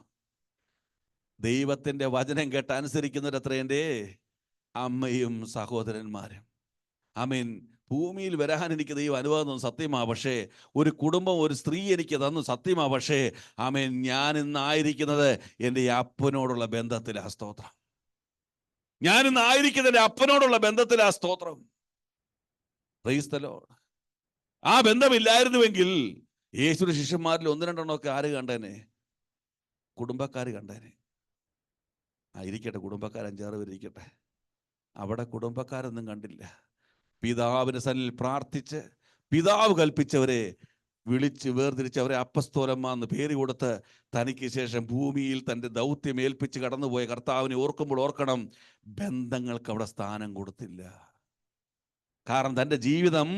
ദൈവത്തിൻ്റെ വചനം കേട്ട് അനുസരിക്കുന്നവരത്ര എൻ്റെ അമ്മയും സഹോദരന്മാരും. ആമേൻ. ഭൂമിയിൽ വരാൻ എനിക്ക് ദൈവം അനുവാദം തന്നു, സത്യമാ. പക്ഷേ ഒരു കുടുംബം, ഒരു സ്ത്രീ എനിക്ക് തന്നു, സത്യമാ. പക്ഷേ ആമേൻ, ഞാൻ ഇന്നായിരിക്കുന്നത് എൻ്റെ അപ്പനോടുള്ള ബന്ധത്തിലാ. സ്തോത്രം. ഞാൻ ഇന്നായിരിക്കുന്നത് എൻ്റെ അപ്പനോടുള്ള ബന്ധത്തിലാ. സ്തോത്രം. Praise the Lord. ആ ബന്ധമില്ലായിരുന്നുവെങ്കിൽ യേശുവിന്റെ ശിഷ്യന്മാരിൽ 1-2 ആര് കണ്ടേനെ? കുടുംബക്കാർ കണ്ടേനെ. ഇരിക്കട്ടെ, കുടുംബക്കാർ 5-6 പേരിരിക്കട്ടെ. അവിടെ കുടുംബക്കാരൊന്നും കണ്ടില്ല. പിതാവിന്റെ സന്നിധിയിൽ പ്രാർത്ഥിച്ച് പിതാവ് കൽപ്പിച്ചവരെ വിളിച്ച് വേർതിരിച്ച് അവരെ അപ്പസ്തോലന്മാരെന്ന് പേര് കൊടുത്ത് തനിക്ക് ശേഷം ഭൂമിയിൽ തൻ്റെ ദൗത്യം ഏൽപ്പിച്ച് കടന്നുപോയ കർത്താവിനെ ഓർക്കുമ്പോൾ ഓർക്കണം, ബന്ധങ്ങൾക്ക് അവിടെ സ്ഥാനം കൊടുത്തില്ല. കാരണം തൻ്റെ ജീവിതം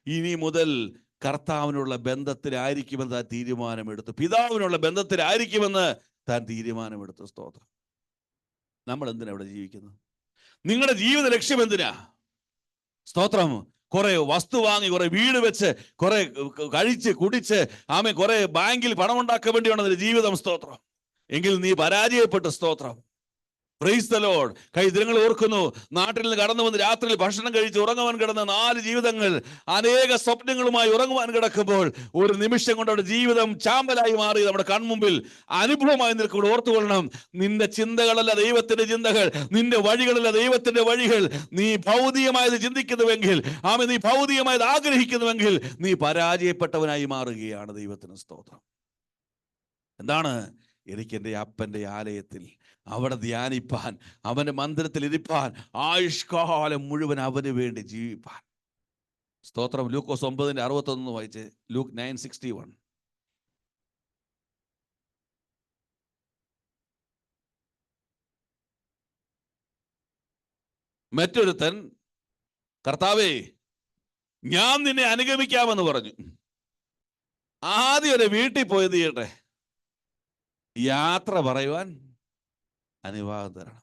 ഇനി മുതൽ കർത്താവിനുള്ള ബന്ധത്തിലായിരിക്കുമെന്ന് താൻ തീരുമാനമെടുത്തു. പിതാവിനുള്ള ബന്ധത്തിലായിരിക്കുമെന്ന് താൻ തീരുമാനമെടുത്തു. സ്തോത്രം. നമ്മൾ എന്തിനാ ഇവിടെ ജീവിക്കുന്നത്? നിങ്ങളുടെ ജീവിത ലക്ഷ്യം എന്തിനാ? സ്തോത്രം. കുറെ വസ്തു വാങ്ങി, കുറെ വീട് വെച്ച്, കുറെ കഴിച്ച് കുടിച്ച്, കുറെ ബാങ്കിൽ പണം ഉണ്ടാക്കാൻ വേണ്ടിയാണ് നിന്റെ ജീവിതം. സ്തോത്രം. എങ്കിൽ നീ പരാജയപ്പെട്ടു. സ്തോത്രം. Praise the Lord. ദിനങ്ങൾ ഓർക്കുന്നു, നാട്ടിൽ നിന്ന് കടന്നു വന്ന് രാത്രിയിൽ ഭക്ഷണം കഴിച്ച് ഉറങ്ങുവാൻ കിടന്ന 4 ജീവിതങ്ങൾ അനേക സ്വപ്നങ്ങളുമായി ഉറങ്ങുവാൻ കിടക്കുമ്പോൾ ഒരു നിമിഷം കൊണ്ട് അവിടെ ജീവിതം ചാമ്പലായി മാറി നമ്മുടെ കൺമുമ്പിൽ അനുഭവമായി നിൽക്കുമ്പോൾ ഓർത്തുകൊള്ളണം, നിന്റെ ചിന്തകളല്ല ദൈവത്തിന്റെ ചിന്തകൾ, നിന്റെ വഴികളല്ല ദൈവത്തിന്റെ വഴികൾ. നീ ഭൗതികമായത് ചിന്തിക്കുന്നുവെങ്കിൽ, നീ ഭൗതികമായത് ആഗ്രഹിക്കുന്നുവെങ്കിൽ നീ പരാജയപ്പെട്ടവനായി മാറുകയാണ്. ദൈവത്തിന് സ്തോത്രം. എന്താണ്? എനിക്ക് എൻ്റെ അപ്പൻ്റെ ആലയത്തിൽ അവിടെ ധ്യാനിപ്പാൻ, അവൻ്റെ മന്ദിരത്തിൽ ഇരിപ്പാൻ, ആയുഷ്കാലം മുഴുവൻ അവന് വേണ്ടി ജീവിപ്പാൻ. സ്തോത്രം. ലൂക്കോസ് 9:61 വായിച്ച്. ലൂക്ക് 9:61. മറ്റൊരുത്തൻ, കർത്താവേ, ഞാൻ നിന്നെ അനുഗമിക്കാമെന്ന് പറഞ്ഞു. ആദ്യം ഒരു വീട്ടിൽ പോയത് ചെയ്യട്ടെ, യാത്ര പറയുവാൻ അനുവാദം തരണം.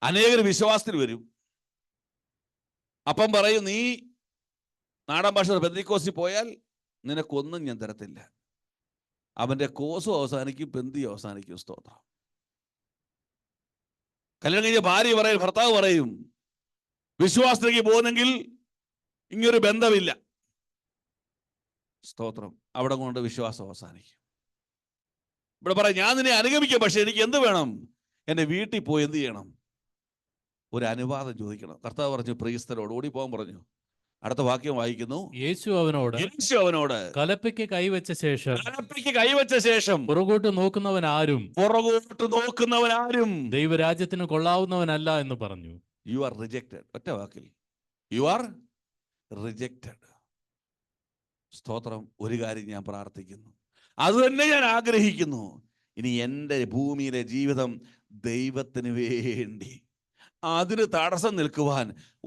അനേകർ വിശ്വാസത്തിൽ വരും. അപ്പം പറയും, നീ നാടൻ ഭാഷ പെന്തിക്കോസിൽ പോയാൽ നിനക്കൊന്നും ഞാൻ തരത്തില്ല. അവന്റെ കോസും അവസാനിക്കും, പെന്തി അവസാനിക്കും. സ്തോത്രം. കല്യാണം കഴിഞ്ഞ ഭാര്യ പറയും, ഭർത്താവ് പറയും, വിശ്വാസത്തിലേക്ക് പോകുന്നെങ്കിൽ ഇങ്ങനൊരു ബന്ധമില്ല. സ്തോത്രം. അവിടെ കൊണ്ട് വിശ്വാസം അവസാനിക്കും. ഇവിടെ പറയാം, ഞാൻ നിന്നെ അനുഗമിക്കാം, പക്ഷെ എനിക്ക് എന്ത് വേണം? എൻ്റെ വീട്ടിൽ പോയി എന്ത് ചെയ്യണം? ഒരു അനുവാദം ചോദിക്കണം. കർത്താവ് പറഞ്ഞു, പ്രിയസ്തരോട് ഓടിപ്പോകാൻ പറഞ്ഞു. അടുത്ത വാക്യം വായിക്കുന്നു. യേശു അവനോട് കലപ്പയ്ക്ക് കൈവച്ച ശേഷം പുറകോട്ട് നോക്കുന്നവൻ ആരും ദൈവരാജ്യത്തിന് കൊള്ളാവുന്നവനല്ല എന്ന് പറഞ്ഞു. You are rejected. ഒറ്റ വാക്കിൽ, യു ആർ റിജക്റ്റഡ്. സ്തോത്രം. ഒരു കാര്യം ഞാൻ പ്രാർത്ഥിക്കുന്നു, അത് തന്നെ ഞാൻ ആഗ്രഹിക്കുന്നു. ഇനി എൻ്റെ ഭൂമിയിലെ ജീവിതം ദൈവത്തിന് വേണ്ടി, അതിന് തടസ്സം നിൽക്കുവാൻ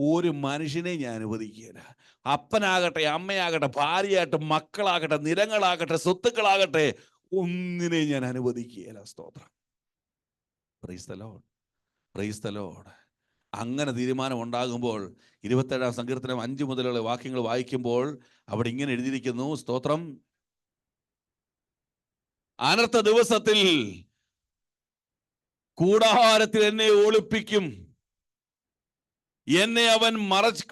ഒരു മനുഷ്യനെ ഞാൻ അനുവദിക്കുകയില്ല. അപ്പനാകട്ടെ, അമ്മയാകട്ടെ, ഭാര്യയാകട്ടെ, മക്കളാകട്ടെ, നിലങ്ങളാകട്ടെ, സ്വത്തുക്കളാകട്ടെ, ഒന്നിനെ ഞാൻ അനുവദിക്കുകയില്ല. സ്തോത്രം. Praise the Lord. Praise the Lord. അങ്ങനെ തീരുമാനം ഉണ്ടാകുമ്പോൾ 27-ാം സങ്കീർത്തനം 5 മുതലുള്ള വാക്യങ്ങൾ വായിക്കുമ്പോൾ അവിടെ ഇങ്ങനെ എഴുതിയിരിക്കുന്നു. സ്തോത്രം. അനർത്ഥ ദിവസത്തിൽ കൂടാരത്തിൽ എന്നെ ഒളിപ്പിക്കും, എന്നെ അവൻ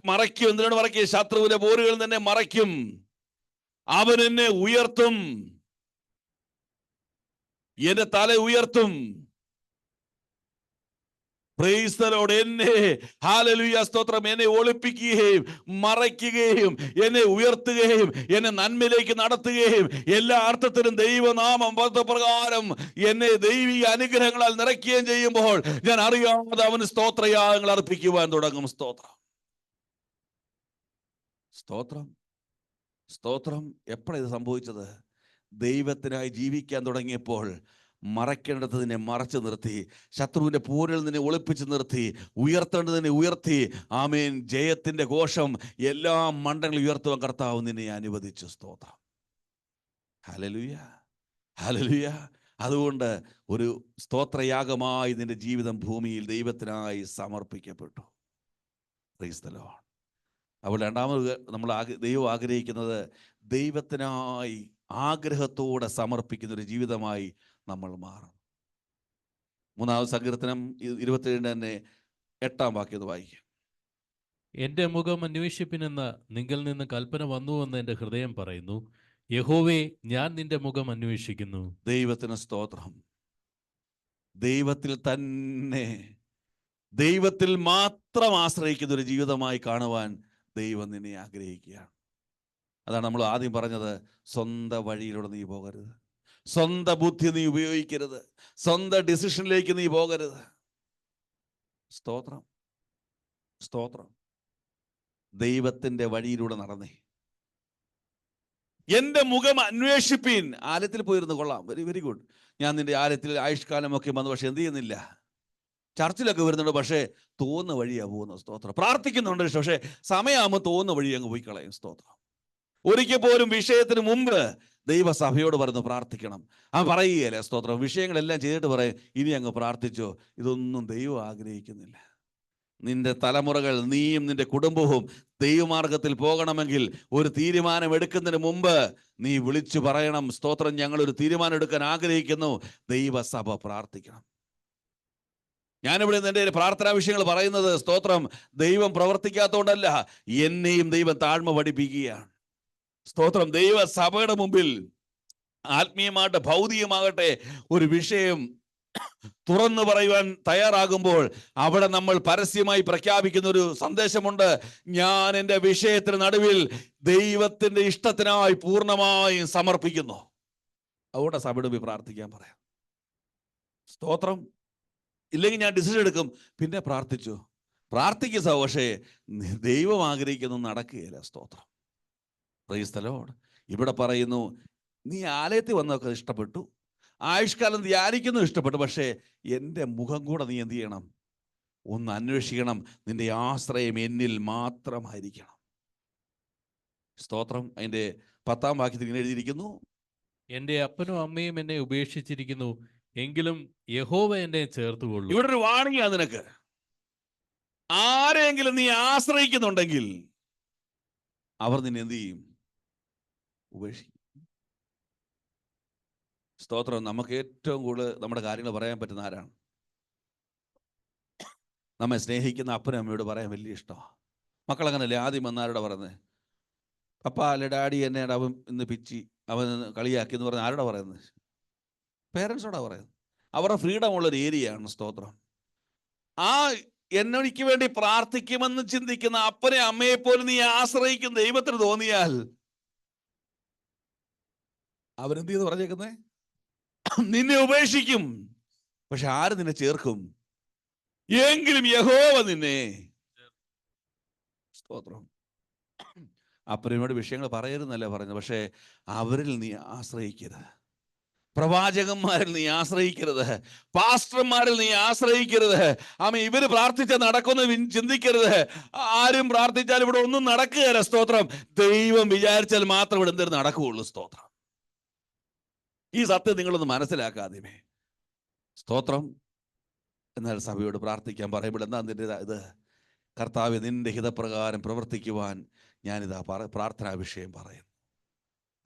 മറയ്ക്കും. എന്തിനാണ് മറയ്ക്കുക? ശത്രുവിന്റെ പോരുകളിൽ തന്നെ മറയ്ക്കും. അവൻ എന്നെ ഉയർത്തും, എന്റെ തല ഉയർത്തും. Price the Lord. എന്നെ, ഹല്ലേലൂയ, സ്തോത്രം, എന്നെ ഒളിപ്പിക്കുകയും മറയ്ക്കുകയും എന്നെ ഉയർത്തുകയും എന്നെ നന്മയിലേക്ക് നടത്തുകയും എല്ലാ അർത്ഥത്തിലും ദൈവനാമം പ്രകാരം എന്നെ ദൈവിക അനുഗ്രഹങ്ങളാൽ നിറയ്ക്കുകയും ചെയ്യുമ്പോൾ ഞാൻ അറിയാതെ അവന് സ്തോത്രയാഗങ്ങൾ അർപ്പിക്കുവാൻ തുടങ്ങും. സ്തോത്രം, സ്തോത്രം, സ്തോത്രം. എപ്പോഴാണ് ഇത് സംഭവിച്ചത്? ദൈവത്തിനായി ജീവിക്കാൻ തുടങ്ങിയപ്പോൾ മറയ്ക്കേണ്ടതിനെ മറച്ചു നിർത്തി, ശത്രുവിന്റെ പോരിൽ നിന്നെ ഒളിപ്പിച്ചു നിർത്തി, ഉയർത്തേണ്ടതിനെ ഉയർത്തി. ആമേൻ. ജയത്തിന്റെ ഘോഷം എല്ലാ മണ്ഡലങ്ങളും ഉയർത്തുവാൻ കർത്താവ് നിന്നെ അനുവദിച്ചു. സ്തോത്രം, ഹല്ലേലൂയ, ഹല്ലേലൂയ. അതുകൊണ്ട് ഒരു സ്തോത്രയാഗമായി നിന്റെ ജീവിതം ഭൂമിയിൽ ദൈവത്തിനായി സമർപ്പിക്കപ്പെട്ടു. Praise the Lord. അപ്പോൾ രണ്ടാമത് നമ്മൾ ദൈവം ആഗ്രഹിക്കുന്നത് ദൈവത്തിനായി ആഗ്രഹത്തോടെ സമർപ്പിക്കുന്ന ഒരു ജീവിതമായി നമ്മൾ മാറണം. മൂന്നാമത് സങ്കീർത്തനം 27 തന്നെ 8-ാം വാക്യം വായിക്കും. എന്റെ മുഖം അന്വേഷിപ്പിനെന്ന് നിങ്കിൽ നിന്ന് കൽപ്പന വന്നുവെന്ന് എന്റെ ഹൃദയം പറയുന്നു. യഹോവേ, ഞാൻ നിന്റെ മുഖം അന്വേഷിക്കുന്നു. ദൈവത്തിന് സ്തോത്രം. ദൈവത്തിൽ തന്നെ, ദൈവത്തിൽ മാത്രം ആശ്രയിക്കുന്ന ഒരു ജീവിതമായി കാണുവാൻ ദൈവം നിന്നെ ആഗ്രഹിക്കുകയാണ്. അതാണ് നമ്മൾ ആദ്യം പറഞ്ഞത്. സ്വന്തം വഴിയിലൂടെ നീ പോകരുത്, സ്വന്തം ബുദ്ധി നീ ഉപയോഗിക്കരുത്, സ്വന്തം ഡിസിഷനിലേക്ക് നീ പോകരുത്. സ്തോത്രം, സ്തോത്രം. ദൈവത്തിന്റെ വഴിയിലൂടെ നടന്നേ. എന്റെ മുഖം അന്വേഷിപ്പീൻ. ആലയത്തിൽ പോയിരുന്നു, കൊള്ളാം, വെരി വെരി ഗുഡ്. ഞാൻ നിന്റെ ആലയത്തിൽ ആയുഷ്കാലമൊക്കെ വന്നു, പക്ഷെ എന്ത് ചെയ്യുന്നില്ല? ചർച്ചിലൊക്കെ വരുന്നുണ്ട്, പക്ഷേ തോന്നുന്ന വഴിയാ പോകുന്നത്. സ്തോത്രം. പ്രാർത്ഥിക്കുന്നുണ്ട്, പക്ഷേ സമയമാകുമ്പോൾ തോന്നുന്ന വഴി അങ്ങ് പോയി കളയും. സ്തോത്രം. ഒരിക്കൽ പോലും വിഷയത്തിന് മുമ്പ് ദൈവസഭയോട് പറഞ്ഞു പ്രാർത്ഥിക്കണം. അവൻ പറയുകയല്ലേ? സ്തോത്രം. വിഷയങ്ങളെല്ലാം ചെയ്തിട്ട് പറയും ഇനി അങ്ങ് പ്രാർത്ഥിച്ചോ. ഇതൊന്നും ദൈവം ആഗ്രഹിക്കുന്നില്ല. നിന്റെ തലമുറകൾ, നീയും നിന്റെ കുടുംബവും ദൈവമാർഗത്തിൽ പോകണമെങ്കിൽ ഒരു തീരുമാനം എടുക്കുന്നതിന് മുമ്പ് നീ വിളിച്ചു പറയണം, സ്തോത്രം, ഞങ്ങളൊരു തീരുമാനം എടുക്കാൻ ആഗ്രഹിക്കുന്നു. ദൈവസഭ പ്രാർത്ഥിക്കണം. ഞാനിവിടെ എൻ്റെ പ്രാർത്ഥനാ വിഷയങ്ങൾ പറയുന്നത്, സ്തോത്രം, ദൈവം പ്രവർത്തിക്കാത്തതുകൊണ്ടല്ല, എന്നെയും ദൈവം താഴ്മ പഠിപ്പിക്കുകയാണ്. സ്തോത്രം. ദൈവസഭയുടെ മുമ്പിൽ ആത്മീയമാകട്ടെ ഭൗതികമാകട്ടെ ഒരു വിഷയം തുറന്നു പറയുവാൻ തയ്യാറാകുമ്പോൾ അവിടെ നമ്മൾ പരസ്യമായി പ്രഖ്യാപിക്കുന്ന ഒരു സന്ദേശമുണ്ട്. ഞാൻ എൻ്റെ വിഷയത്തിന് നടുവിൽ ദൈവത്തിന്റെ ഇഷ്ടത്തിനായി പൂർണ്ണമായും സമർപ്പിക്കുന്നു. അതുകൊണ്ട് സഭയുടെ മുമ്പിൽ പ്രാർത്ഥിക്കാൻ പറയാം. സ്തോത്രം. ഇല്ലെങ്കിൽ ഞാൻ ഡിസിഷൻ എടുക്കും, പിന്നെ പ്രാർത്ഥിച്ചു. പ്രാർത്ഥിക്കുക, പക്ഷേ ദൈവം ആഗ്രഹിക്കുന്നു നടക്കുകയില്ല. സ്തോത്രം. Praise the Lord. ഇവിടെ പറയുന്നു, നീ ആലയത്തിൽ വന്നതൊക്കെ ഇഷ്ടപ്പെട്ടു, ആയുഷ്കാലം ധ്യാനിക്കുന്നു ഇഷ്ടപ്പെട്ടു, പക്ഷേ എൻ്റെ മുഖം കൂടെ നീ എന്ത് ചെയ്യണം? ഒന്ന് അന്വേഷിക്കണം. നിന്റെ ആശ്രയം എന്നിൽ മാത്രമായിരിക്കണം. സ്തോത്രം. അതിൻ്റെ 10-ാം വാക്യത്തിൽ ഇങ്ങനെ എഴുതിയിരിക്കുന്നു, എന്റെ അപ്പനും അമ്മയും എന്നെ ഉപേക്ഷിച്ചിരിക്കുന്നു, എങ്കിലും യഹോവ എന്നെ ചേർത്തുകൊള്ളു. ഇവിടെ ഒരു വാണിംഗാ നിനക്ക്. ആരെങ്കിലും നീ ആശ്രയിക്കുന്നുണ്ടെങ്കിൽ അവർ നിന്നെ എന്ത് ചെയ്യും? ഉപേക്ഷിക്കും. സ്തോത്രം. നമുക്ക് ഏറ്റവും കൂടുതൽ നമ്മുടെ കാര്യങ്ങൾ പറയാൻ പറ്റുന്ന ആരാണ്? നമ്മെ സ്നേഹിക്കുന്ന അപ്പനും അമ്മയോട് പറയാൻ വലിയ ഇഷ്ടമാണ്. മക്കളങ്ങനല്ലേ? ആദ്യം വന്നാരോടാ പറയുന്നത്? പപ്പ അല്ലെ ഡാഡി എന്നെ അവൻ ഇന്ന് പിച്ചി, അവൻ കളിയാക്കി എന്ന് പറഞ്ഞാൽ ആരോടാ പറയുന്നത്? പേരൻസോടാ പറയുന്നത്. അവരുടെ ഫ്രീഡം ഉള്ളൊരു ഏരിയയാണ്. സ്തോത്രം. ആ എനിക്ക് വേണ്ടി പ്രാർത്ഥിക്കുമെന്ന് ചിന്തിക്കുന്ന അപ്പനെ അമ്മയെ പോലും നീ ആശ്രയിക്കുന്ന ദൈവത്തിന് തോന്നിയാൽ അവരെന്ത് ചെയ്ത് പറഞ്ഞേക്കുന്നേ? നിന്നെ ഉപേക്ഷിക്കും, പക്ഷെ ആര് നിന്നെ ചേർക്കും? എങ്കിലും യഹോവ നിന്നെ. സ്തോത്രം. അപ്പനോട് വിഷയങ്ങൾ പറയരുതെന്നല്ല പറയുന്നത്, പക്ഷേ അവരിൽ നീ ആശ്രയിക്കരുത്. പ്രവാചകന്മാരിൽ നീ ആശ്രയിക്കരുത്. പാസ്റ്റർമാരിൽ നീ ആശ്രയിക്കരുത്. ഇവര് പ്രാർത്ഥിച്ചാൽ നടക്കുമെന്ന് ചിന്തിക്കരുത്. ആരും പ്രാർത്ഥിച്ചാൽ ഇവിടെ ഒന്നും നടക്കുകയില്ല. സ്തോത്രം. ദൈവം വിചാരിച്ചാൽ മാത്രം ഇവിടെ എന്തെങ്കിലും നടക്കുകയുള്ളൂ. സ്തോത്രം. ഈ സത്യം നിങ്ങളൊന്ന് മനസ്സിലാക്കാതെ. സ്തോത്രം. എന്നാൽ സഭയോട് പ്രാർത്ഥിക്കാൻ പറയുമ്പോൾ എന്താ നിന്റെ ഇത്? കർത്താവേ, നിന്റെ ഹിതപ്രകാരം പ്രവർത്തിക്കുവാൻ ഞാനിതാ പ്രാർത്ഥനാ വിഷയം പറയുന്നു.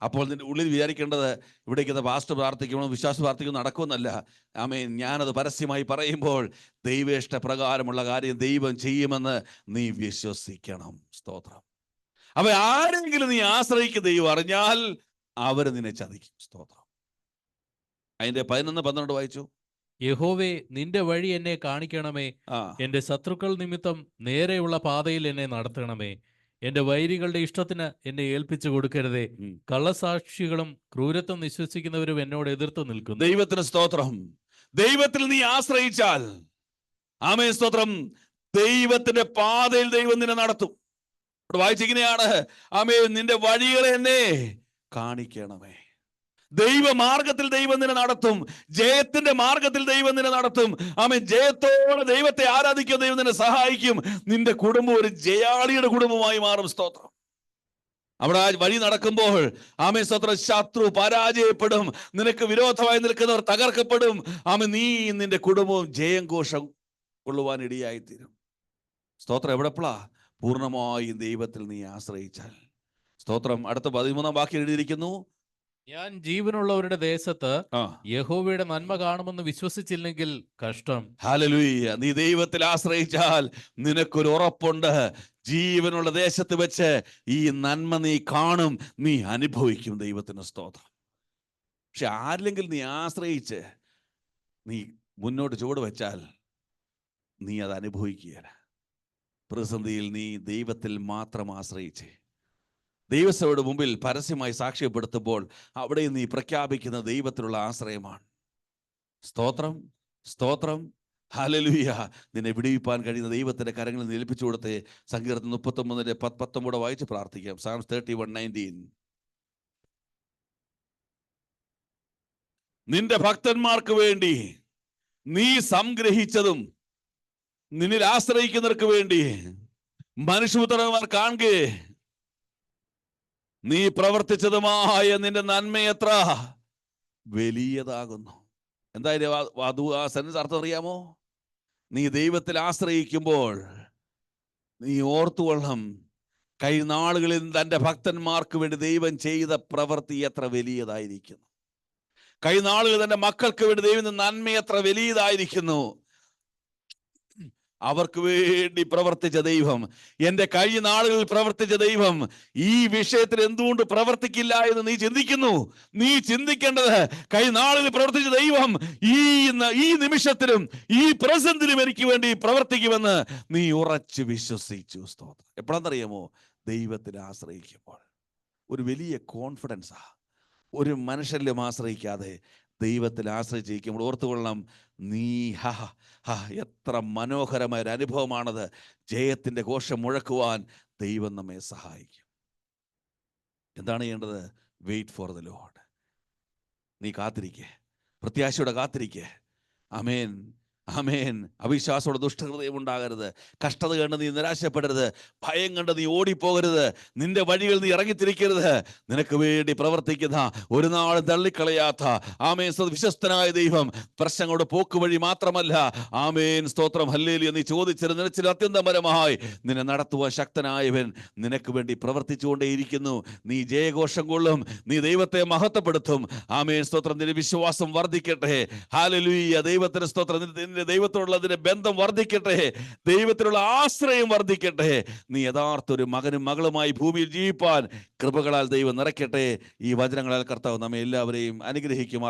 അപ്പോൾ നിന്റെ ഉള്ളിൽ വിചാരിക്കേണ്ടത് ഇവിടേക്ക് പാസ്റ്റർ പ്രാർത്ഥിക്കുമ്പോൾ വിശ്വാസ പ്രാർത്ഥിക്കുമ്പോൾ നടക്കുമെന്നല്ല. ആമേൻ. ഞാനത് പരസ്യമായി പറയുമ്പോൾ ദൈവേഷ്ട പ്രകാരമുള്ള കാര്യം ദൈവം ചെയ്യുമെന്ന് നീ വിശ്വസിക്കണം. സ്തോത്രം. അപ്പൊ ആരെങ്കിലും നീ ആശ്രയിക്കുന്ന ദൈവം അറിഞ്ഞാൽ അവര് നിന്നെ ചതിക്കും. സ്തോത്രം. അതിന്റെ 11-12 വായിച്ചു. യഹോവേ, നിന്റെ വഴി എന്നെ കാണിക്കണമേ. എന്റെ ശത്രുക്കൾ നിമിത്തം നേരെയുള്ള പാതയിൽ എന്നെ നടത്തണമേ. എന്റെ വൈരികളുടെ ഇഷ്ടത്തിന് എന്നെ ഏൽപ്പിച്ചു കൊടുക്കരുതേ. കള്ളസാക്ഷികളും ക്രൂരത്വം വിശ്വസിക്കുന്നവരും എന്നോട് എതിർത്ത് നിൽക്കുന്നു. ദൈവത്തിന് സ്തോത്രം. ദൈവത്തിൽ നീ ആശ്രയിച്ചാൽ, ആമേൻ, സ്തോത്രം, ദൈവത്തിന്റെ പാതയിൽ ദൈവം നിന്നെ നടത്തും. വായിച്ചിങ്ങനെയാണ്, ആമേൻ, നിന്റെ വഴികളെ എന്നെ കാണിക്കണമേ. ദൈവമാർഗത്തിൽ ദൈവം നിന്നെ നടത്തും. ജയത്തിന്റെ മാർഗത്തിൽ ദൈവം നിന്നെ നടത്തും. ആമേൻ. ജയത്തോടെ ദൈവത്തെ ആരാധിക്കാൻ ദൈവം നിന്നെ സഹായിക്കും. നിന്റെ കുടുംബം ഒരു ജയാളിയുടെ കുടുംബമായി മാറും. സ്തോത്രം. അവിടെ ആ വഴി നടക്കുമ്പോൾ, ആമേൻ, സ്തോത്രം, ശത്രു പരാജയപ്പെടും. നിനക്ക് വിരോധമായി നിൽക്കുന്നവർ തകർക്കപ്പെടും. ആമേൻ. നീ നിന്റെ കുടുംബവും ജയം ഘോഷം കൊള്ളുവാൻ ഇടയായിത്തീരും. സ്തോത്രം. എവിടെപ്പോഴാ? പൂർണ്ണമായും ദൈവത്തിൽ നീ ആശ്രയിച്ചാൽ. സ്തോത്രം. അടുത്ത 13-ാം വാക്യം എഴുതിയിരിക്കുന്നു, ഞാൻ ജീവനുള്ളവരുടെ ദേശത്ത് യഹോവയുടെ നന്മ കാണുമെന്ന് വിശ്വസിച്ചില്ലെങ്കിൽ കഷ്ടം. ഹല്ലേലൂയ. നീ ദൈവത്തിൽ ആശ്രയിച്ചാൽ നിനക്കൊരു ഉറപ്പുണ്ട്. ജീവനുള്ള ദേശത്ത് വെച്ച് ഈ നന്മ നീ കാണും, നീ അനുഭവിക്കും. ദൈവത്തിന് സ്തോത്രം. പക്ഷെ ആരിലെങ്കിലും നീ ആശ്രയിച്ച് നീ മുന്നോട്ട് ചുവട് വെച്ചാൽ നീ അത് അനുഭവിക്കുകയില്ല. പ്രതിസന്ധിയിൽ നീ ദൈവത്തിൽ മാത്രം ആശ്രയിച്ച് ദൈവസഭയുടെ മുമ്പിൽ പരസ്യമായി സാക്ഷ്യപ്പെടുത്തുമ്പോൾ അവിടെ നീ പ്രഖ്യാപിക്കുന്ന ദൈവത്തിലുള്ള ആശ്രയമാണ്. സ്തോത്രം, സ്തോത്രം, ഹല്ലേലൂയ. നിന്നെ വിടുവിപ്പാൻ കഴിയുന്ന ദൈവത്തിന്റെ കരങ്ങളിൽ നിന്ന് ഏൽപ്പിച്ചു കൊടുത്ത് സങ്കീർത്തനം 39-19 വായിച്ച് പ്രാർത്ഥിക്കാം. Psalms 31:19. നിന്റെ ഭക്തന്മാർക്ക് വേണ്ടി നീ സംഗ്രഹിച്ചതും നിന്നിൽ ആശ്രയിക്കുന്നവർക്ക് വേണ്ടി മനുഷ്യപുത്രന്മാർ കാണുകേ നീ പ്രവർത്തിച്ചതുമായ നിന്റെ നന്മ എത്ര വലിയതാകുന്നു. എന്തായാലും ആ സെൻസ് അർത്ഥം അറിയാമോ? നീ ദൈവത്തിൽ ആശ്രയിക്കുമ്പോൾ നീ ഓർത്തുകൊള്ളണം, കഴിഞ്ഞ തൻ്റെ ഭക്തന്മാർക്ക് വേണ്ടി ദൈവം ചെയ്ത പ്രവൃത്തി എത്ര വലിയതായിരിക്കുന്നു. കഴിഞ്ഞ തൻ്റെ മക്കൾക്ക് വേണ്ടി ദൈവം നന്മ എത്ര വലിയതായിരിക്കുന്നു. അവർക്ക് വേണ്ടി പ്രവർത്തിച്ച ദൈവം, എൻ്റെ കഴിഞ്ഞ നാളുകളിൽ പ്രവർത്തിച്ച ദൈവം ഈ വിഷയത്തിൽ എന്തുകൊണ്ട് പ്രവർത്തിക്കില്ല എന്ന് നീ ചിന്തിക്കുന്നു. നീ ചിന്തിക്കേണ്ടത്, കഴിഞ്ഞ നാളുകളിൽ പ്രവർത്തിച്ച ദൈവം ഈ നിമിഷത്തിലും ഈ പ്രസന്റിലും എനിക്ക് വേണ്ടി പ്രവർത്തിക്കുമെന്ന് നീ ഉറച്ചു വിശ്വസിച്ചു. സ്തോത്രം. എപ്പോഴാണെന്നറിയാമോ? ദൈവത്തിൽ ആശ്രയിക്കുമ്പോൾ ഒരു വലിയ കോൺഫിഡൻസാ. ഒരു മനുഷ്യരിലും ആശ്രയിക്കാതെ ദൈവത്തിൽ ആശ്രയിച്ചിരിക്കുമ്പോൾ ഓർത്തുകൊള്ളണം, നീ എത്ര മനോഹരമായ ഒരു അനുഭവമാണത്. ജയത്തിന്റെ ഘോഷം മുഴക്കുവാൻ ദൈവം നമ്മെ സഹായിക്കും. എന്താണ് ചെയ്യേണ്ടത്? Wait for the Lord. നീ കാത്തിരിക്കേ, പ്രത്യാശയോടെ കാത്തിരിക്കേ. ആമേൻ, ആമേൻ. അവിശ്വാസത്തോടെ ദുഷ്ടഹൃദയം ഉണ്ടാകരുത്. കഷ്ടത കണ്ട് നീ നിരാശപ്പെടരുത്. ഭയം കണ്ട് നീ ഓടിപ്പോകരുത്. നിന്റെ വഴികൾ നീ ഇറങ്ങിത്തിരിക്കരുത്. നിനക്ക് വേണ്ടി പ്രവർത്തിക്കുന്ന, ഒരു നാളും തള്ളിക്കളയാത്ത, ആമേൻ, വിശ്വസ്തനായ ദൈവം പ്രശ്നങ്ങളുടെ പോക്കുവഴി മാത്രമല്ല, ആമേൻ, സ്തോത്രം, ഹല്ലേലൂയ, നീ ചോദിച്ചത് നിലച്ചിൽ അത്യന്തപരമായി നിന്നെ നടത്തുവാൻ ശക്തനായവൻ നിനക്ക് വേണ്ടി പ്രവർത്തിച്ചുകൊണ്ടേയിരിക്കുന്നു. നീ ജയഘോഷം കൊള്ളും. നീ ദൈവത്തെ മഹത്വപ്പെടുത്തും. ആമേൻ, സ്തോത്രം. നിന്റെ വിശ്വാസം വർദ്ധിക്കട്ടെ. ഹല്ലേലൂയ. ദൈവത്തിന് സ്തോത്രം. ദൈവത്തോടുള്ള അതിന്റെ ബന്ധം വർദ്ധിക്കട്ടെ. ദൈവത്തിലുള്ള ആശ്രയം വർദ്ധിക്കട്ടെ. നീ യഥാർത്ഥ ഒരു മകനും മകളുമായി ഭൂമിയിൽ ജീവിപ്പാൻ കൃപകളാൽ ദൈവം നിറയ്ക്കട്ടെ. ഈ വചനങ്ങളാൽ കർത്താവ് നമ്മെ എല്ലാവരെയും അനുഗ്രഹിക്കുമാറാകട്ടെ.